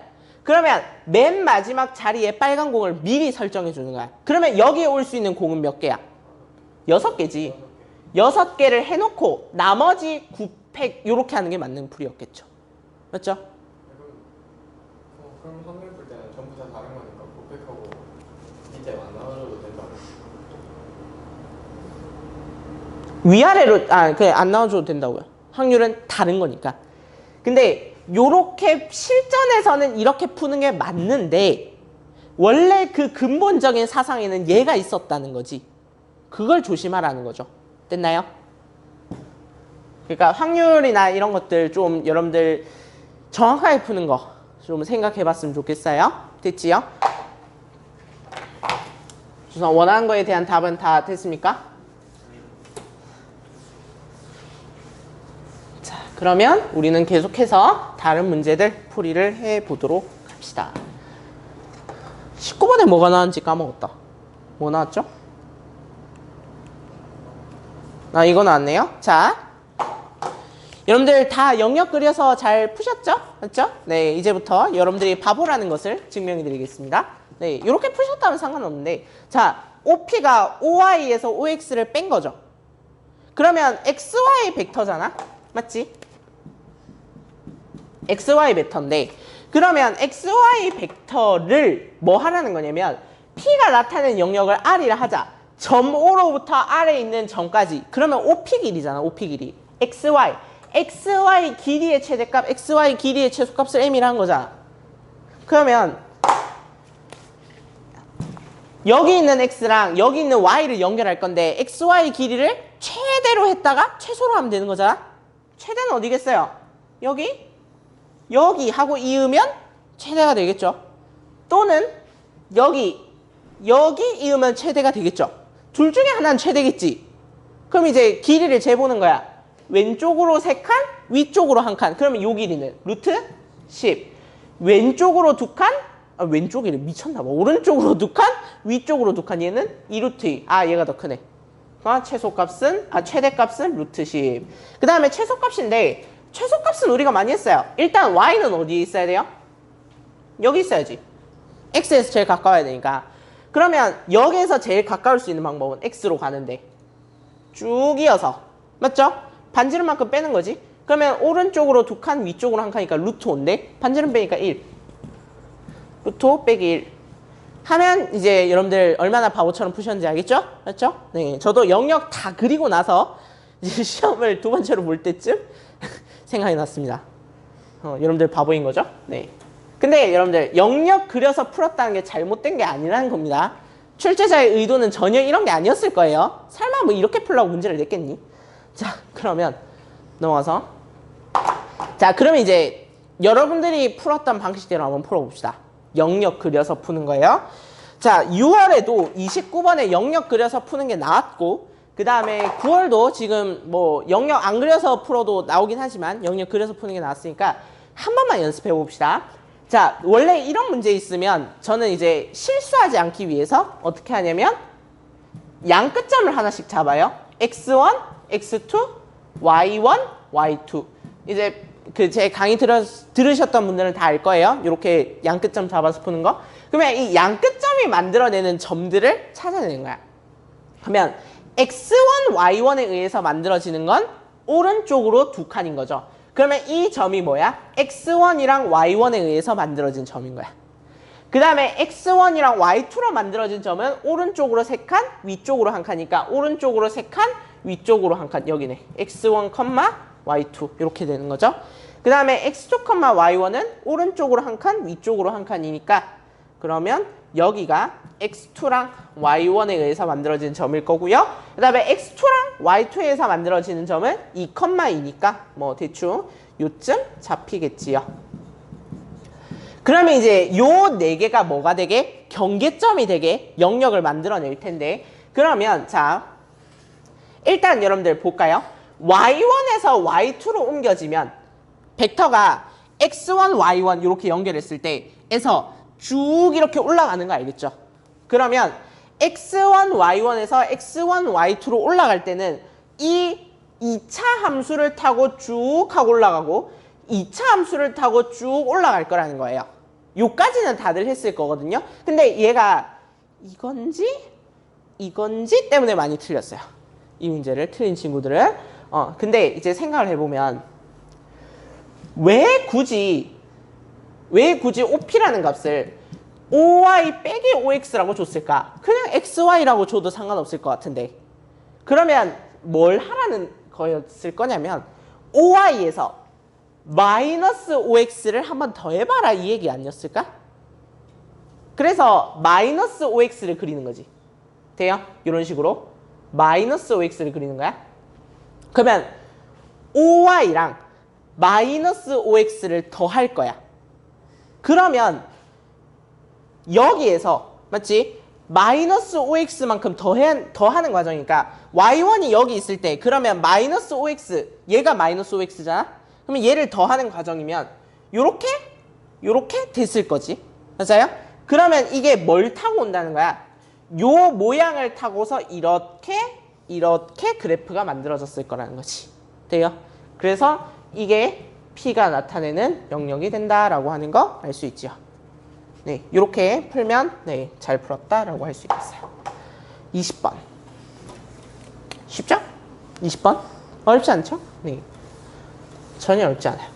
그러면 맨 마지막 자리에 빨간 공을 미리 설정해 주는 거야. 그러면 여기에 올 수 있는 공은 몇 개야? 6개지. 6개를 해놓고 나머지 9팩 이렇게 하는 게 맞는 풀이었겠죠. 맞죠? 그럼 선물 볼 때는 전부 다 다른 거니까 고백하고 밑에 안 나눠줘도 된다. 위아래로 그냥 안 나눠줘도 된다고요. 확률은 다른 거니까. 근데 요렇게 실전에서는 이렇게 푸는 게 맞는데 원래 그 근본적인 사상에는 얘가 있었다는 거지. 그걸 조심하라는 거죠. 됐나요? 그러니까 확률이나 이런 것들 좀 여러분들 정확하게 푸는 거 좀 생각해 봤으면 좋겠어요. 됐지요? 우선 원하는 거에 대한 답은 다 됐습니까? 자, 그러면 우리는 계속해서 다른 문제들 풀이를 해 보도록 합시다. 19번에 뭐가 나왔는지 까먹었다. 뭐 나왔죠? 이거 나왔네요. 자, 여러분들 다 영역 그려서 잘 푸셨죠? 맞죠? 네, 이제부터 여러분들이 바보라는 것을 증명해 드리겠습니다. 네, 이렇게 푸셨다면 상관없는데 자, OP가 OY에서 OX를 뺀 거죠. 그러면 XY 벡터잖아? 맞지? XY 벡터인데 그러면 XY 벡터를 뭐 하라는 거냐면 P가 나타내는 영역을 R이라 하자. 점 O로부터 R에 있는 점까지. 그러면 OP 길이잖아. OP 길이. XY 길이의 최대값, XY 길이의 최소값을 M이라 한 거잖아. 그러면 여기 있는 X랑 여기 있는 Y를 연결할 건데 XY 길이를 최대로 했다가 최소로 하면 되는 거잖아. 최대는 어디겠어요? 여기 하고 이으면 최대가 되겠죠. 또는 여기 이으면 최대가 되겠죠. 둘 중에 하나는 최대겠지. 그럼 이제 길이를 재보는 거야. 왼쪽으로 3칸, 위쪽으로 1칸. 그러면 요 길이는 루트 10. 왼쪽으로 2칸, 왼쪽이래. 미쳤나봐. 오른쪽으로 2칸, 위쪽으로 2칸. 얘는 2루트 2. 얘가 더 크네. 최대값은 루트 10. 그 다음에 최소값인데 최소값은 우리가 많이 했어요. 일단 y는 어디에 있어야 돼요? 여기 있어야지. x에서 제일 가까워야 되니까. 그러면 여기에서 제일 가까울 수 있는 방법은 x로 가는데 쭉 이어서 맞죠? 반지름만큼 빼는 거지. 그러면 오른쪽으로 2칸, 위쪽으로 1칸이니까 루트 5인데 반지름 빼니까 1. 루트 5 빼기 1. 하면 이제 여러분들 얼마나 바보처럼 푸셨는지 알겠죠? 맞죠? 네, 저도 영역 다 그리고 나서 이제 시험을 두 번째로 볼 때쯤 생각이 났습니다. 여러분들 바보인 거죠? 네. 근데 여러분들 영역 그려서 풀었다는 게 잘못된 게 아니라는 겁니다. 출제자의 의도는 전혀 이런 게 아니었을 거예요. 설마 뭐 이렇게 풀라고 문제를 냈겠니? 자, 그러면 넘어가서 자, 그러면 이제 여러분들이 풀었던 방식대로 한번 풀어봅시다. 영역 그려서 푸는 거예요. 자, 6월에도 29번에 영역 그려서 푸는 게 나왔고, 그 다음에 9월도 지금 뭐 영역 안 그려서 풀어도 나오긴 하지만 영역 그려서 푸는 게 나왔으니까 한 번만 연습해 봅시다. 자, 원래 이런 문제 있으면 저는 이제 실수하지 않기 위해서 어떻게 하냐면 양 끝점을 하나씩 잡아요. x1, x2, y1, y2. 이제 그 제 강의 들으셨던 분들은 다 알 거예요. 이렇게 양 끝점 잡아서 푸는 거. 그러면 이 양 끝점이 만들어내는 점들을 찾아내는 거야. 그러면 x1, y1에 의해서 만들어지는 건 오른쪽으로 두 칸인 거죠. 그러면 이 점이 뭐야? x1이랑 y1에 의해서 만들어진 점인 거야. 그 다음에 x1이랑 y2로 만들어진 점은 오른쪽으로 3칸, 위쪽으로 1칸이니까 오른쪽으로 3칸, 위쪽으로 1칸. 여기네. x1, y2 이렇게 되는 거죠. 그 다음에 x2, y1은 오른쪽으로 1칸, 위쪽으로 1칸이니까 그러면 여기가 x2랑 y1에 의해서 만들어진 점일 거고요. 그 다음에 x2랑 y2에 의해서 만들어지는 점은 2,2니까 뭐 대충 요쯤 잡히겠지요. 그러면 이제 요 4개가 뭐가 되게? 경계점이 되게 영역을 만들어낼 텐데, 그러면 자 일단 여러분들 볼까요? y1에서 y2로 옮겨지면 벡터가 x1, y1 이렇게 연결했을 때에서 쭉 이렇게 올라가는 거 알겠죠? 그러면 x1, y1에서 x1, y2로 올라갈 때는 이 2차 함수를 타고 쭉 하고 올라가고 2차 함수를 타고 쭉 올라갈 거라는 거예요. 요까지는 다들 했을 거거든요. 근데 얘가 이건지 때문에 많이 틀렸어요. 이 문제를 틀린 친구들은. 근데 이제 생각을 해보면 왜 굳이 OP라는 값을 OY 빼기 OX라고 줬을까? 그냥 XY라고 줘도 상관없을 것 같은데. 그러면 뭘 하라는 거였을 거냐면 OY에서 마이너스 OX를 한 번 더 해봐라 이 얘기 아니었을까? 그래서 마이너스 OX를 그리는 거지. 돼요? 이런 식으로 마이너스 OX를 그리는 거야. 그러면 OY랑 마이너스 OX를 더 할 거야. 그러면 여기에서 맞지? 마이너스 OX만큼 더 하는 과정이니까 Y1이 여기 있을 때 그러면 마이너스 OX 얘가 마이너스 OX잖아? 그러면 얘를 더하는 과정이면 요렇게 됐을 거지. 맞아요? 그러면 이게 뭘 타고 온다는 거야? 요 모양을 타고서 이렇게 그래프가 만들어졌을 거라는 거지. 돼요? 그래서 이게 P가 나타내는 영역이 된다라고 하는 거 알 수 있죠. 네, 이렇게 풀면 네, 잘 풀었다라고 할 수 있겠어요. 20번. 쉽죠? 20번? 어렵지 않죠? 네. 전혀 어렵지 않아요.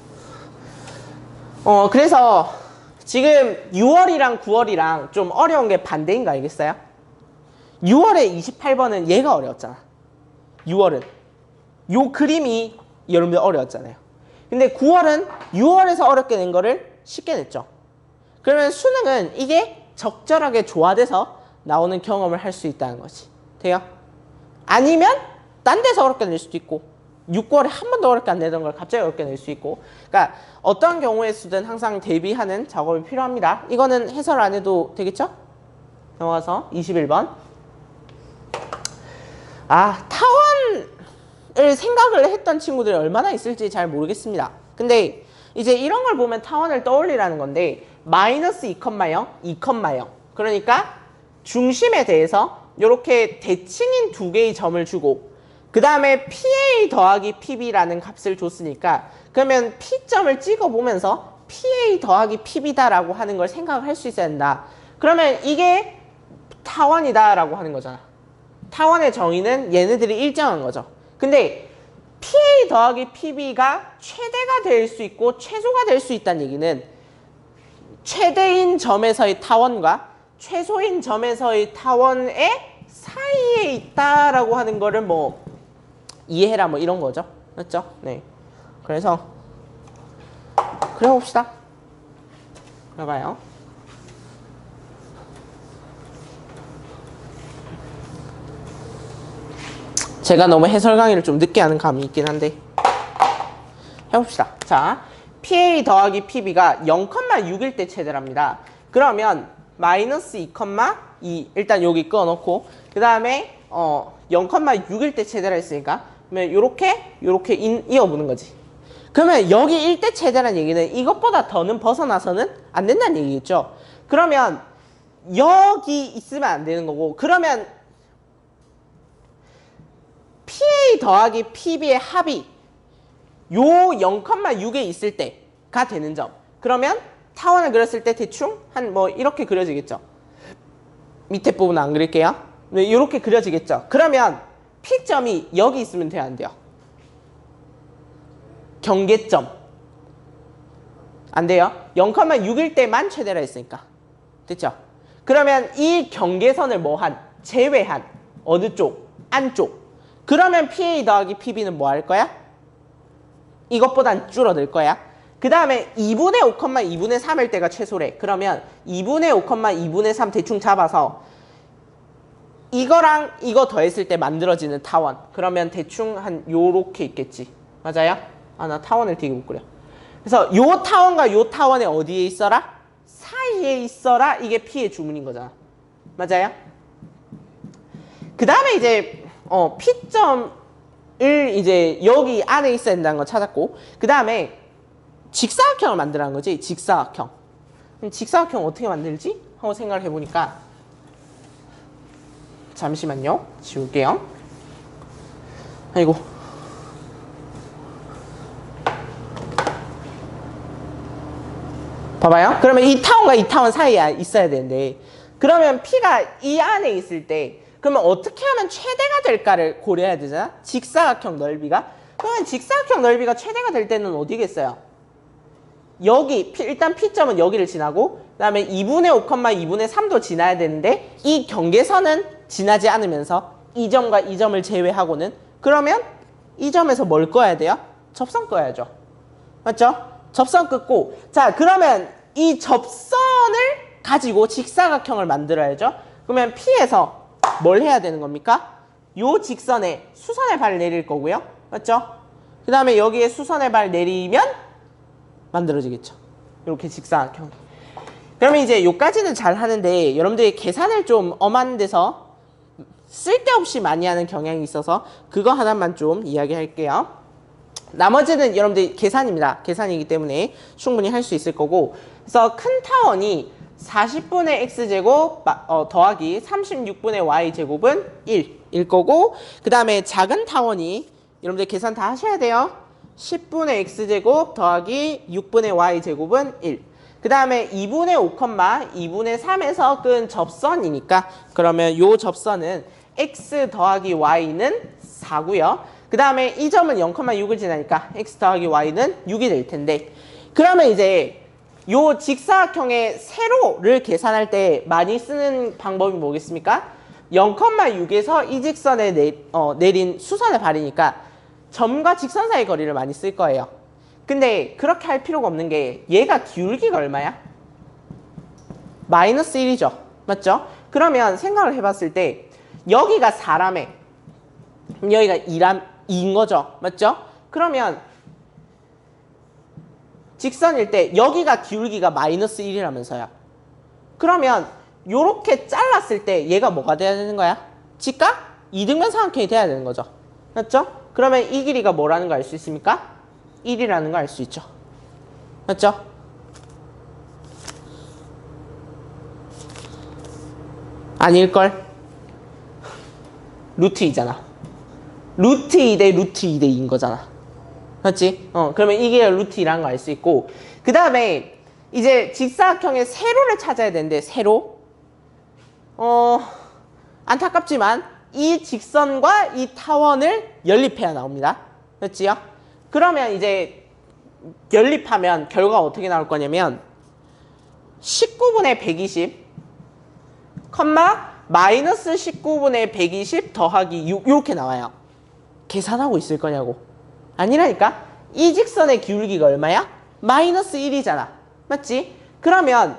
그래서 지금 6월이랑 9월이랑 좀 어려운 게 반대인 거 알겠어요? 6월에 28번은 얘가 어려웠잖아. 6월은. 요 그림이 여러분들 어려웠잖아요. 근데 9월은 6월에서 어렵게 낸 거를 쉽게 냈죠. 그러면 수능은 이게 적절하게 조화돼서 나오는 경험을 할 수 있다는 거지. 돼요? 아니면 딴 데서 어렵게 낼 수도 있고 6월에 한 번도 어렵게 안 내던 걸 갑자기 어렵게 낼 수 있고, 그러니까 어떠한 경우의 수든 항상 대비하는 작업이 필요합니다. 이거는 해설 안 해도 되겠죠? 넘어가서 21번. 타원을 생각을 했던 친구들이 얼마나 있을지 잘 모르겠습니다. 근데 이제 이런 걸 보면 타원을 떠올리라는 건데 마이너스 2,0, 2,0 그러니까 중심에 대해서 이렇게 대칭인 두 개의 점을 주고 그 다음에 PA 더하기 PB라는 값을 줬으니까 그러면 P점을 찍어보면서 PA 더하기 PB다라고 하는 걸 생각을 할 수 있어야 된다. 그러면 이게 타원이다라고 하는 거잖아. 타원의 정의는 얘네들이 일정한 거죠. 근데 PA 더하기 PB가 최대가 될 수 있고 최소가 될 수 있다는 얘기는 최대인 점에서의 타원과 최소인 점에서의 타원의 사이에 있다라고 하는 거를 뭐 이해해라 뭐 이런 거죠. 맞죠? 네. 그래서 그려봅시다. 그려봐요. 제가 너무 해설 강의를 좀 늦게 하는 감이 있긴 한데 해봅시다. 자, PA 더하기 PB가 0,6일 때 최대랍니다. 그러면 마이너스 2,2 일단 여기 끊어놓고 그 다음에 0,6일 때 최대라 했으니까 그러면 요렇게 이어보는 거지. 그러면 여기 1대 최대라는 얘기는 이것보다 더는 벗어나서는 안 된다는 얘기겠죠. 그러면 여기 있으면 안 되는 거고 그러면 PA 더하기 PB의 합이 요 0,6에 있을 때가 되는 점. 그러면 타원을 그렸을 때 대충 한 뭐 이렇게 그려지겠죠. 밑에 부분 안 그릴게요. 이렇게 그려지겠죠. 그러면 P점이 여기 있으면 돼요, 안 돼요? 경계점. 안 돼요? 0,6일 때만 최대라 했으니까. 됐죠? 그러면 이 경계선을 뭐한? 제외한. 어느 쪽? 안쪽. 그러면 PA 더하기 PB는 뭐 할 거야? 이것보단 줄어들 거야. 그 다음에 2분의 5, 2분의 3일 때가 최소래. 그러면 2분의 5, 2분의 3 대충 잡아서 이거랑 이거 더했을 때 만들어지는 타원. 그러면 대충 한 요렇게 있겠지. 맞아요? 아, 나 타원을 되게 못 그려. 그래서 요 타원과 요 타원의 어디에 있어라? 사이에 있어라. 이게 P의 주문인 거잖아. 맞아요? 그 다음에 이제 P점을 이제 여기 안에 있어야 된다는 거 찾았고 그 다음에 직사각형을 만들라는 거지. 직사각형. 그럼 직사각형 어떻게 만들지? 하고 생각을 해보니까 잠시만요. 지울게요. 아이고. 봐봐요. 그러면 이 타원과 이 타원 사이에 있어야 되는데 그러면 P가 이 안에 있을 때 그러면 어떻게 하면 최대가 될까를 고려해야 되잖아. 직사각형 넓이가. 그러면 직사각형 넓이가 최대가 될 때는 어디겠어요? 여기 일단 P점은 여기를 지나고 그 다음에 2분의 5, 2분의 3도 지나야 되는데 이 경계선은 지나지 않으면서 이 점과 이 점을 제외하고는 그러면 이 점에서 뭘 꺼야 돼요? 접선 꺼야죠. 맞죠? 접선 끊고 자 그러면 이 접선을 가지고 직사각형을 만들어야죠. 그러면 P에서 뭘 해야 되는 겁니까? 요 직선에 수선의 발을 내릴 거고요. 맞죠? 그 다음에 여기에 수선의 발 내리면 만들어지겠죠. 이렇게 직사각형. 그러면 이제 요까지는 잘 하는데 여러분들이 계산을 좀 엄한 데서 쓸데없이 많이 하는 경향이 있어서 그거 하나만 좀 이야기할게요. 나머지는 여러분들 계산입니다. 계산이기 때문에 충분히 할 수 있을 거고 그래서 큰 타원이 40분의 x제곱 더하기 36분의 y제곱은 1일 거고 그 다음에 작은 타원이 여러분들 계산 다 하셔야 돼요. 10분의 x제곱 더하기 6분의 y제곱은 1. 그 다음에 2분의 5, 2분의 3에서 끈 접선이니까 그러면 요 접선은 x 더하기 y는 4고요. 그 다음에 이 점은 0,6을 지나니까 x 더하기 y는 6이 될 텐데 그러면 이제 요 직사각형의 세로를 계산할 때 많이 쓰는 방법이 뭐겠습니까? 0,6에서 이 직선에 내린 수선의 발이니까 점과 직선 사이 거리를 많이 쓸 거예요. 근데 그렇게 할 필요가 없는 게 얘가 기울기가 얼마야? 마이너스 1이죠. 맞죠? 그러면 생각을 해봤을 때 여기가 4라며 여기가 2인 거죠. 맞죠? 그러면 직선일 때 여기가 기울기가 마이너스 1이라면서요. 그러면 요렇게 잘랐을 때 얘가 뭐가 돼야 되는 거야? 직각? 이등변 삼각형이 돼야 되는 거죠. 맞죠? 그러면 이 길이가 뭐라는 거 알 수 있습니까? 1이라는 거 알 수 있죠. 맞죠? 아닐걸? 루트 2잖아. 루트 2 대 루트 2 대 2인 거잖아. 맞지? 그러면 이게 루트 2라는 거 알 수 있고 그 다음에 이제 직사각형의 세로를 찾아야 되는데 세로 안타깝지만 이 직선과 이 타원을 연립해야 나옵니다. 맞지요? 그러면 이제 연립하면 결과가 어떻게 나올 거냐면 19분의 120 마이너스 19분의 120 더하기 6 이렇게 나와요. 계산하고 있을 거냐고. 아니라니까. 이 직선의 기울기가 얼마야? 마이너스 1이잖아. 맞지? 그러면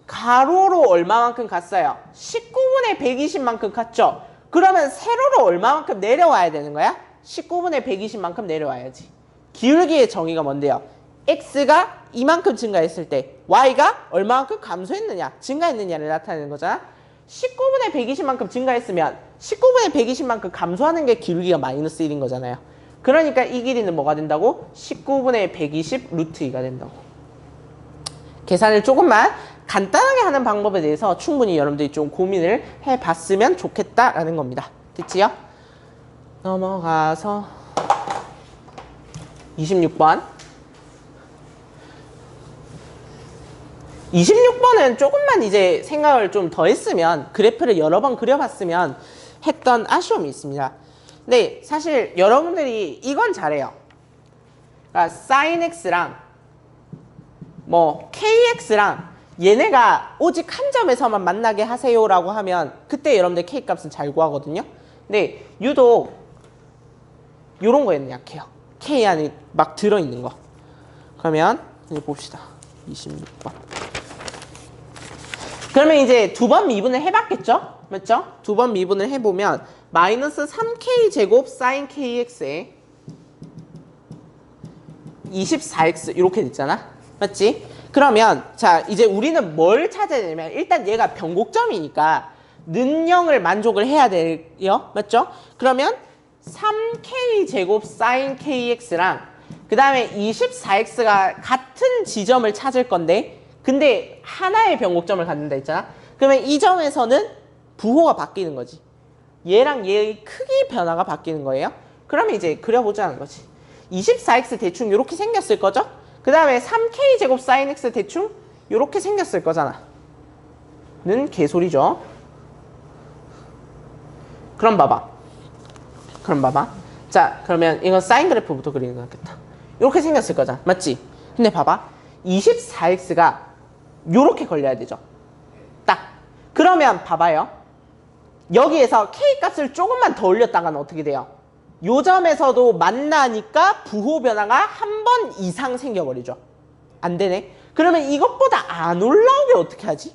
가로로 얼마만큼 갔어요? 19분의 120만큼 갔죠? 그러면 세로로 얼마만큼 내려와야 되는 거야? 19분의 120만큼 내려와야지. 기울기의 정의가 뭔데요? x가 이만큼 증가했을 때 y가 얼마만큼 감소했느냐, 증가했느냐를 나타내는 거잖아. 19분의 120만큼 증가했으면 19분의 120만큼 감소하는 게 기울기가 마이너스 1인 거잖아요. 그러니까 이 길이는 뭐가 된다고? 19분의 120 루트 2가 된다고. 계산을 조금만 간단하게 하는 방법에 대해서 충분히 여러분들이 좀 고민을 해봤으면 좋겠다라는 겁니다. 됐지요? 넘어가서 26번. 26번은 조금만 이제 생각을 좀 더 했으면, 그래프를 여러 번 그려봤으면 했던 아쉬움이 있습니다. 근데 사실 여러분들이 이건 잘해요. 그러니까 sin x랑 뭐 kx랑 얘네가 오직 한 점에서만 만나게 하세요라고 하면 그때 여러분들 k 값은 잘 구하거든요. 근데 유독 요런 거에는 약해요. k 안에 막 들어있는 거. 그러면 이제 봅시다. 26번. 그러면 이제 두 번 미분을 해봤겠죠? 맞죠? 두 번 미분을 해보면 마이너스 3k 제곱 sin kx에 24x 이렇게 됐잖아. 맞지? 그러면 자 이제 우리는 뭘 찾아야 되냐면 일단 얘가 변곡점이니까 는영을 만족을 해야 돼요. 맞죠? 그러면 3k 제곱 sin kx랑 그 다음에 24x가 같은 지점을 찾을 건데 근데 하나의 변곡점을 갖는다 했잖아. 그러면 이 점에서는 부호가 바뀌는 거지. 얘랑 얘의 크기 변화가 바뀌는 거예요. 그러면 이제 그려보자는 거지. 24x 대충 이렇게 생겼을 거죠? 그 다음에 3k 제곱 sin x 대충 이렇게 생겼을 거잖아. 는 개소리죠. 그럼 봐봐. 자, 그러면 이건 사인 그래프부터 그리는 거겠다. 이렇게 생겼을 거잖아. 맞지? 근데 봐봐. 24x가 요렇게 걸려야 되죠. 딱. 그러면 봐봐요. 여기에서 k 값을 조금만 더 올렸다가는 어떻게 돼요? 요 점에서도 만나니까 부호 변화가 한 번 이상 생겨버리죠. 안 되네. 그러면 이것보다 안 올라오게 어떻게 하지?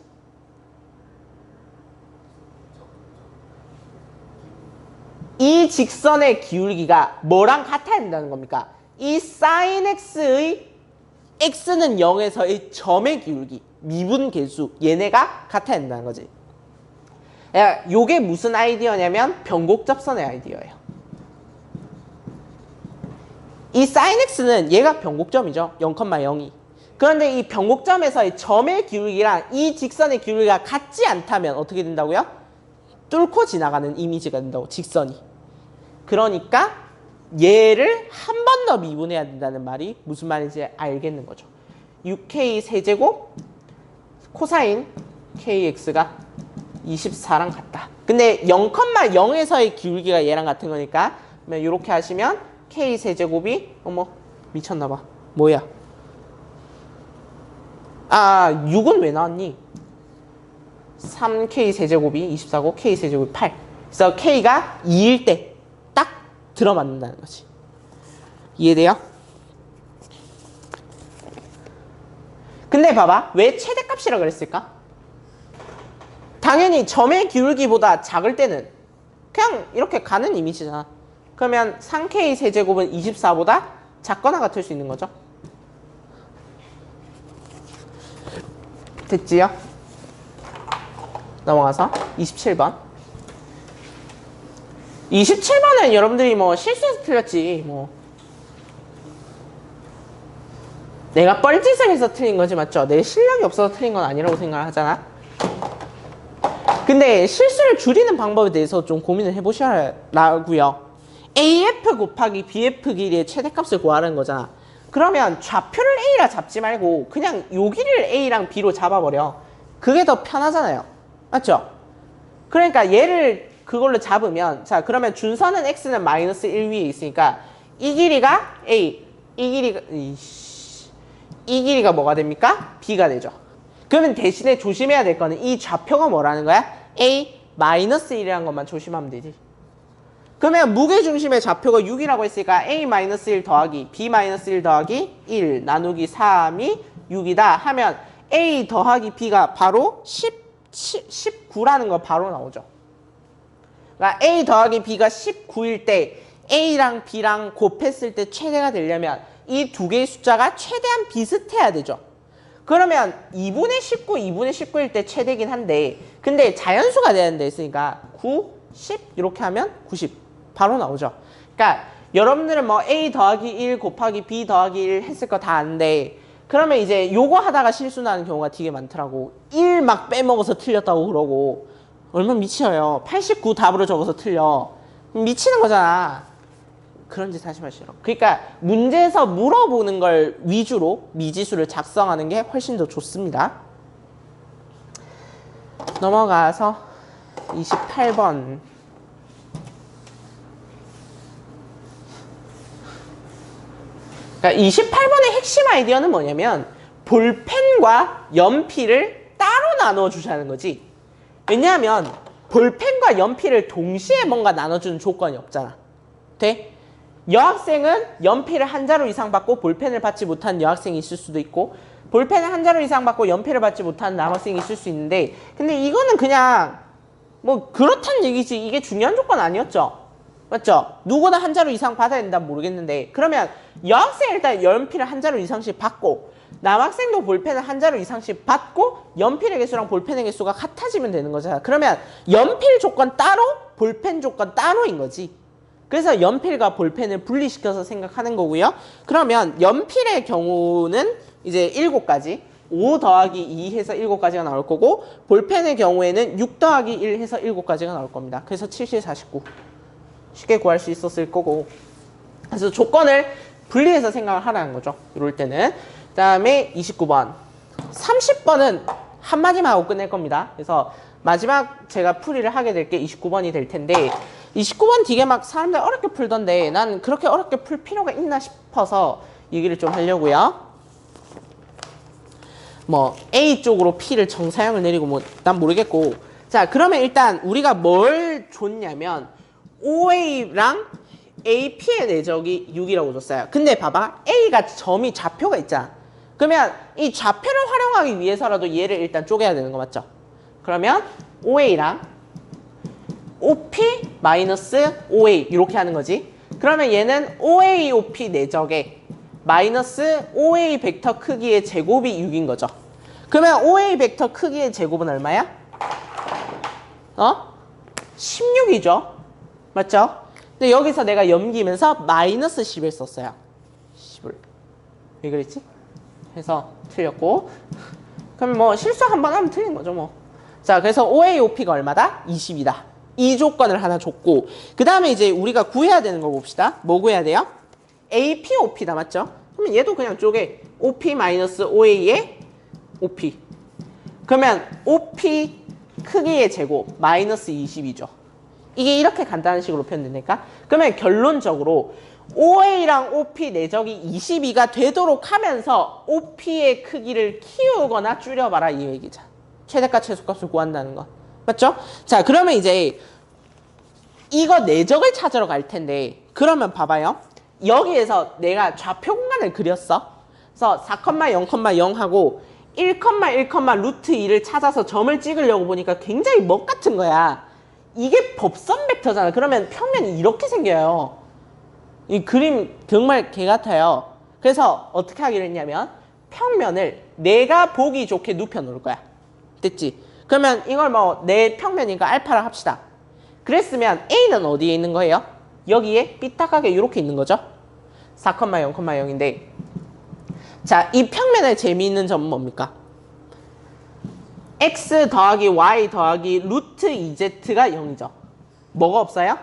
이 직선의 기울기가 뭐랑 같아야 된다는 겁니까? 이 sin x의 x는 0에서의 점의 기울기, 미분 계수, 얘네가 같아야 된다는 거지. 요게 무슨 아이디어냐면 변곡접선의 아이디어예요. 이 sin x는 얘가 변곡점이죠. 0,0이. 그런데 이 변곡점에서의 점의 기울기랑 이 직선의 기울기가 같지 않다면 어떻게 된다고요? 뚫고 지나가는 이미지가 된다고, 직선이. 그러니까 얘를 한 번 더 미분해야 된다는 말이 무슨 말인지 알겠는 거죠. 6k 세제곱 코사인 kx가 24랑 같다. 근데 0,0에서의 기울기가 얘랑 같은 거니까 이렇게 하시면 k 세제곱이 어머 미쳤나봐. 뭐야? 아 6은 왜 나왔니? 3k 세제곱이 24고 k 세제곱이 8. 그래서 k가 2일 때 딱 들어맞는다는 거지. 이해돼요? 근데 봐봐. 왜 최대값이라 그랬을까? 당연히 점의 기울기보다 작을 때는 그냥 이렇게 가는 이미지잖아. 그러면 3k 세제곱은 24보다 작거나 같을 수 있는 거죠. 됐지요? 넘어가서 27번. 27번은 여러분들이 뭐 실수해서 틀렸지. 뭐 내가 뻘짓을 해서 틀린 거지, 맞죠? 내 실력이 없어서 틀린 건 아니라고 생각을 하잖아. 근데 실수를 줄이는 방법에 대해서 좀 고민을 해보셔라고요. AF 곱하기 BF 길이의 최대값을 구하라는 거잖아. 그러면 좌표를 A라 잡지 말고 그냥 요 길이를 A랑 B로 잡아버려. 그게 더 편하잖아요. 맞죠? 그러니까 얘를 그걸로 잡으면 자 그러면 준선은 X는 마이너스 1 위에 있으니까 이 길이가 A, 이 길이가 뭐가 됩니까? B가 되죠. 그러면 대신에 조심해야 될 거는 이 좌표가 뭐라는 거야? A 마이너스 1이라는 것만 조심하면 되지. 그러면 무게중심의 좌표가 6이라고 했으니까 A-1 더하기 B-1 더하기 1 나누기 3이 6이다 하면 A 더하기 B가 바로 19라는 거 바로 나오죠. 그러니까 A 더하기 B가 19일 때 A랑 B랑 곱했을 때 최대가 되려면 이 두 개의 숫자가 최대한 비슷해야 되죠. 그러면 2분의 19, 2분의 19일 때 최대긴 한데 근데 자연수가 되는 데 있으니까 9, 10 이렇게 하면 90 바로 나오죠. 그러니까 여러분들은 뭐 A 더하기 1 곱하기 B 더하기 1 했을 거 다 아는데 그러면 이제 요거 하다가 실수 나는 경우가 되게 많더라고. 1 막 빼먹어서 틀렸다고 그러고 얼마나 미쳐요. 89 답으로 적어서 틀려. 미치는 거잖아. 그런 짓 하지 마시라. 그러니까 문제에서 물어보는 걸 위주로 미지수를 작성하는 게 훨씬 더 좋습니다. 넘어가서 28번. 그러니까 28번의 핵심 아이디어는 뭐냐면 볼펜과 연필을 따로 나눠 주자는 거지. 왜냐하면 볼펜과 연필을 동시에 뭔가 나눠주는 조건이 없잖아. 돼? 여학생은 연필을 한 자루 이상 받고 볼펜을 받지 못한 여학생이 있을 수도 있고 볼펜을 한 자루 이상 받고 연필을 받지 못한 남학생이 있을 수 있는데 근데 이거는 그냥 뭐 그렇단 얘기지. 이게 중요한 조건 아니었죠. 맞죠? 누구나 한 자루 이상 받아야 된다면 모르겠는데 그러면 여학생은 일단 연필을 한 자루 이상씩 받고 남학생도 볼펜을 한 자루 이상씩 받고 연필의 개수랑 볼펜의 개수가 같아지면 되는 거잖아. 그러면 연필 조건 따로 볼펜 조건 따로인 거지. 그래서 연필과 볼펜을 분리시켜서 생각하는 거고요. 그러면 연필의 경우는 이제 7가지 5 더하기 2 해서 7가지가 나올 거고 볼펜의 경우에는 6 더하기 1 해서 7가지가 나올 겁니다. 그래서 70, 49 쉽게 구할 수 있었을 거고 그래서 조건을 분리해서 생각을 하라는 거죠. 이럴 때는. 그 다음에 29번 30번은 한마디만 하고 끝낼 겁니다. 그래서 마지막 제가 풀이를 하게 될 게 29번이 될 텐데 29번 되게 막 사람들 어렵게 풀던데 난 그렇게 어렵게 풀 필요가 있나 싶어서 얘기를 좀 하려고요. 뭐 A 쪽으로 P를 정사형을 내리고 뭐 난 모르겠고 자 그러면 일단 우리가 뭘 줬냐면 OA랑 AP의 내적이 6이라고 줬어요. 근데 봐봐 A가 점이 좌표가 있잖아. 그러면 이 좌표를 활용하기 위해서라도 얘를 일단 쪼개야 되는 거 맞죠? 그러면 OA랑 OP-OA 이렇게 하는 거지. 그러면 얘는 OA, OP 내적에 마이너스 OA 벡터 크기의 제곱이 6인 거죠. 그러면 OA 벡터 크기의 제곱은 얼마야? 16이죠. 맞죠? 근데 여기서 내가 염기면서 마이너스 10을 썼어요. 10을. 왜 그랬지? 해서 틀렸고. 그럼 뭐 실수 한 번 하면 틀린 거죠 뭐. 자 그래서 OA, OP가 얼마다? 20이다. 이 조건을 하나 줬고 그 다음에 이제 우리가 구해야 되는 걸 봅시다. 뭐 구해야 돼요? AP, OP다 맞죠? 그러면 얘도 그냥 쪼개 OP-OA의 OP 그러면 OP 크기의 제곱 마이너스 20이죠. 이게 이렇게 간단한 식으로 표현되니까 그러면 결론적으로 OA랑 OP 내적이 22가 되도록 하면서 OP의 크기를 키우거나 줄여봐라 이 얘기죠. 최대값 최소값을 구한다는 거 맞죠? 자 그러면 이제 이거 내적을 찾으러 갈 텐데 그러면 봐봐요. 여기에서 내가 좌표 공간을 그렸어. 그래서 4,0,0 하고 1,1, 루트 2를 찾아서 점을 찍으려고 보니까 굉장히 먹 같은 거야. 이게 법선 벡터잖아. 그러면 평면이 이렇게 생겨요. 이 그림 정말 개 같아요. 그래서 어떻게 하기로 했냐면 평면을 내가 보기 좋게 눕혀 놓을 거야. 됐지? 그러면 이걸 뭐 내 평면이니까 알파를 합시다. 그랬으면 A는 어디에 있는 거예요? 여기에 삐딱하게 이렇게 있는 거죠. 4,0,0인데 자, 이 평면의 재미있는 점은 뭡니까? x 더하기 y 더하기 루트 2z가 0이죠. 뭐가 없어요?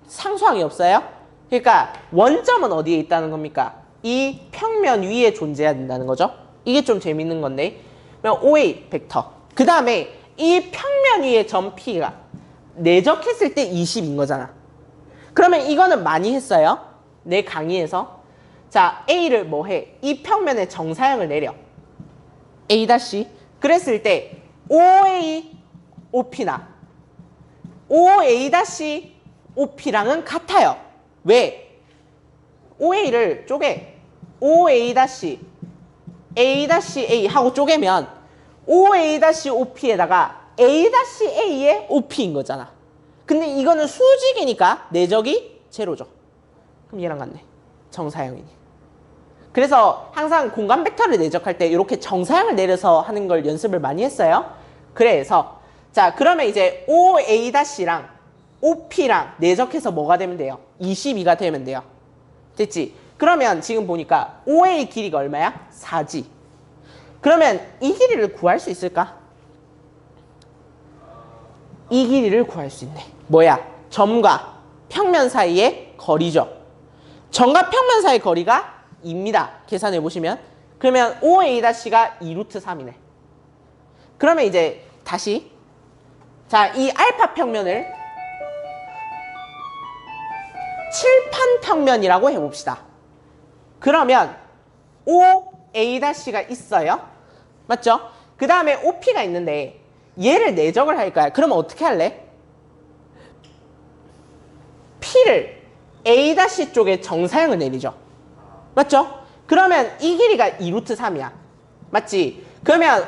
상수항이 없어요. 그러니까 원점은 어디에 있다는 겁니까? 이 평면 위에 존재해야 된다는 거죠. 이게 좀 재밌는 건데 그럼 OA 벡터 그 다음에 이 평면 위에 점 P가 내적했을 때 20인 거잖아. 그러면 이거는 많이 했어요. 내 강의에서 자 A를 뭐 해? 이 평면에 정사형을 내려 A 다시 그랬을 때 OA, OP나 OA 다시 OP랑은 같아요. 왜? OA를 쪼개 OA 다시 A 다시 A 하고 쪼개면 OA 다시 OP에다가 A 다시 A의 OP인 거잖아. 근데 이거는 수직이니까 내적이 제로죠. 그럼 얘랑 같네. 정사형이니. 그래서 항상 공간 벡터를 내적할 때 이렇게 정사형을 내려서 하는 걸 연습을 많이 했어요. 그래서 자 그러면 이제 OA-랑 OP랑 내적해서 뭐가 되면 돼요? 22가 되면 돼요. 됐지? 그러면 지금 보니까 OA 길이가 얼마야? 4지. 그러면 이 길이를 구할 수 있을까? 이 길이를 구할 수 있네. 뭐야? 점과 평면 사이의 거리죠. 점과 평면 사이의 거리가 2입니다. 계산해 보시면. 그러면 OA'가 2루트 3이네. 그러면 이제 다시 자, 이 알파 평면을 칠판 평면이라고 해봅시다. 그러면 OA'가 있어요. 맞죠? 그 다음에 OP가 있는데 얘를 내적을 할 거야. 그러면 어떻게 할래? P를 A' 쪽에 정사형을 내리죠. 맞죠? 그러면 이 길이가 2루트 3이야. 맞지? 그러면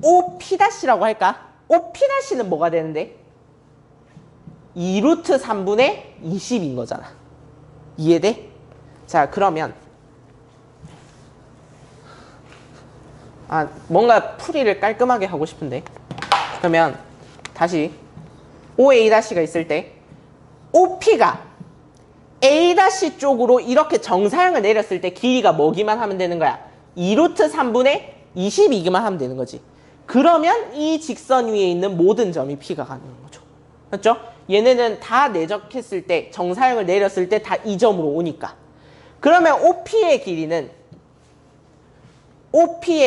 OP'라고 할까? OP'는 뭐가 되는데? 2루트 3분의 20인 거잖아. 이해돼? 자, 그러면 뭔가 풀이를 깔끔하게 하고 싶은데 그러면 다시 OA'가 있을 때 OP가 A' 쪽으로 이렇게 정사형을 내렸을 때 길이가 뭐기만 하면 되는 거야? 2루트 3분의 22기만 하면 되는 거지. 그러면 이 직선 위에 있는 모든 점이 P가 가능한 거죠. 맞죠? 얘네는 다 내적했을 때 정사형을 내렸을 때 다 이 점으로 오니까. 그러면 OP의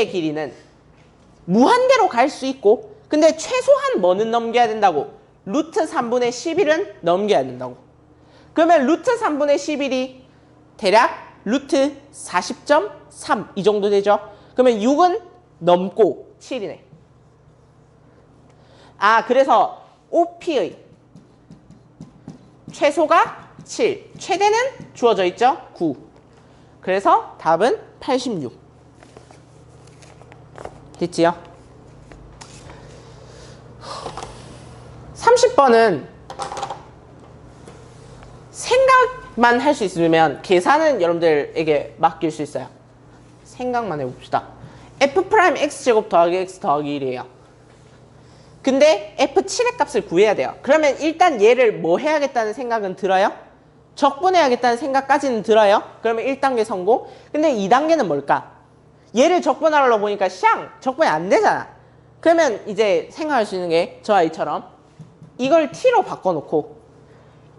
길이는 무한대로 갈 수 있고 근데 최소한 뭐는 넘겨야 된다고? 루트 3분의 11은 넘겨야 된다고. 그러면 루트 3분의 11이 대략 루트 40.3 이 정도 되죠? 그러면 6은 넘고 7이네. 그래서 OP의 최소가 7, 최대는 주어져 있죠? 9. 그래서 답은 86. 됐지요? 30번은 생각만 할 수 있으면 계산은 여러분들에게 맡길 수 있어요. 생각만 해봅시다. F'X제곱 더하기 X 더하기 1이에요. 근데 F7의 값을 구해야 돼요. 그러면 일단 얘를 뭐 해야겠다는 생각은 들어요? 적분해야겠다는 생각까지는 들어요. 그러면 1단계 성공. 근데 2단계는 뭘까? 얘를 적분하려고 보니까 적분이 안 되잖아. 그러면 이제 생각할 수 있는 게 저와 이처럼 이걸 t로 바꿔놓고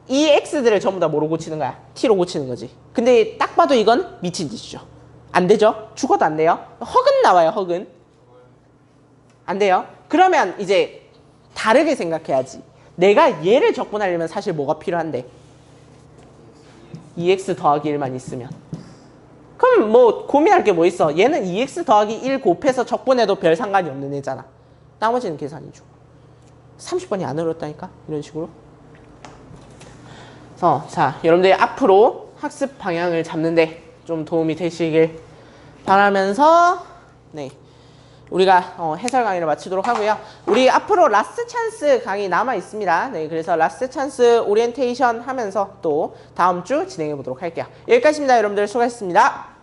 이 x들을 전부 다 뭐로 고치는 거야? t로 고치는 거지. 근데 딱 봐도 이건 미친 짓이죠. 안 되죠? 죽어도 안 돼요. 헉은 나와요. 헉은. 안 돼요. 그러면 이제 다르게 생각해야지. 내가 얘를 적분하려면 사실 뭐가 필요한데? 2x 더하기 1만 있으면. 그럼 뭐 고민할 게 뭐 있어? 얘는 2x 더하기 1 곱해서 적분해도 별 상관이 없는 애잖아. 나머지는 계산이죠. 30번이 안 어렵다니까? 이런 식으로. 그래서 자, 여러분들이 앞으로 학습 방향을 잡는데 좀 도움이 되시길 바라면서 네, 우리가 해설 강의를 마치도록 하고요. 우리 앞으로 라스트 찬스 강의 남아 있습니다. 네, 그래서 라스트 찬스 오리엔테이션 하면서 또 다음 주 진행해 보도록 할게요. 여기까지입니다. 여러분들 수고하셨습니다.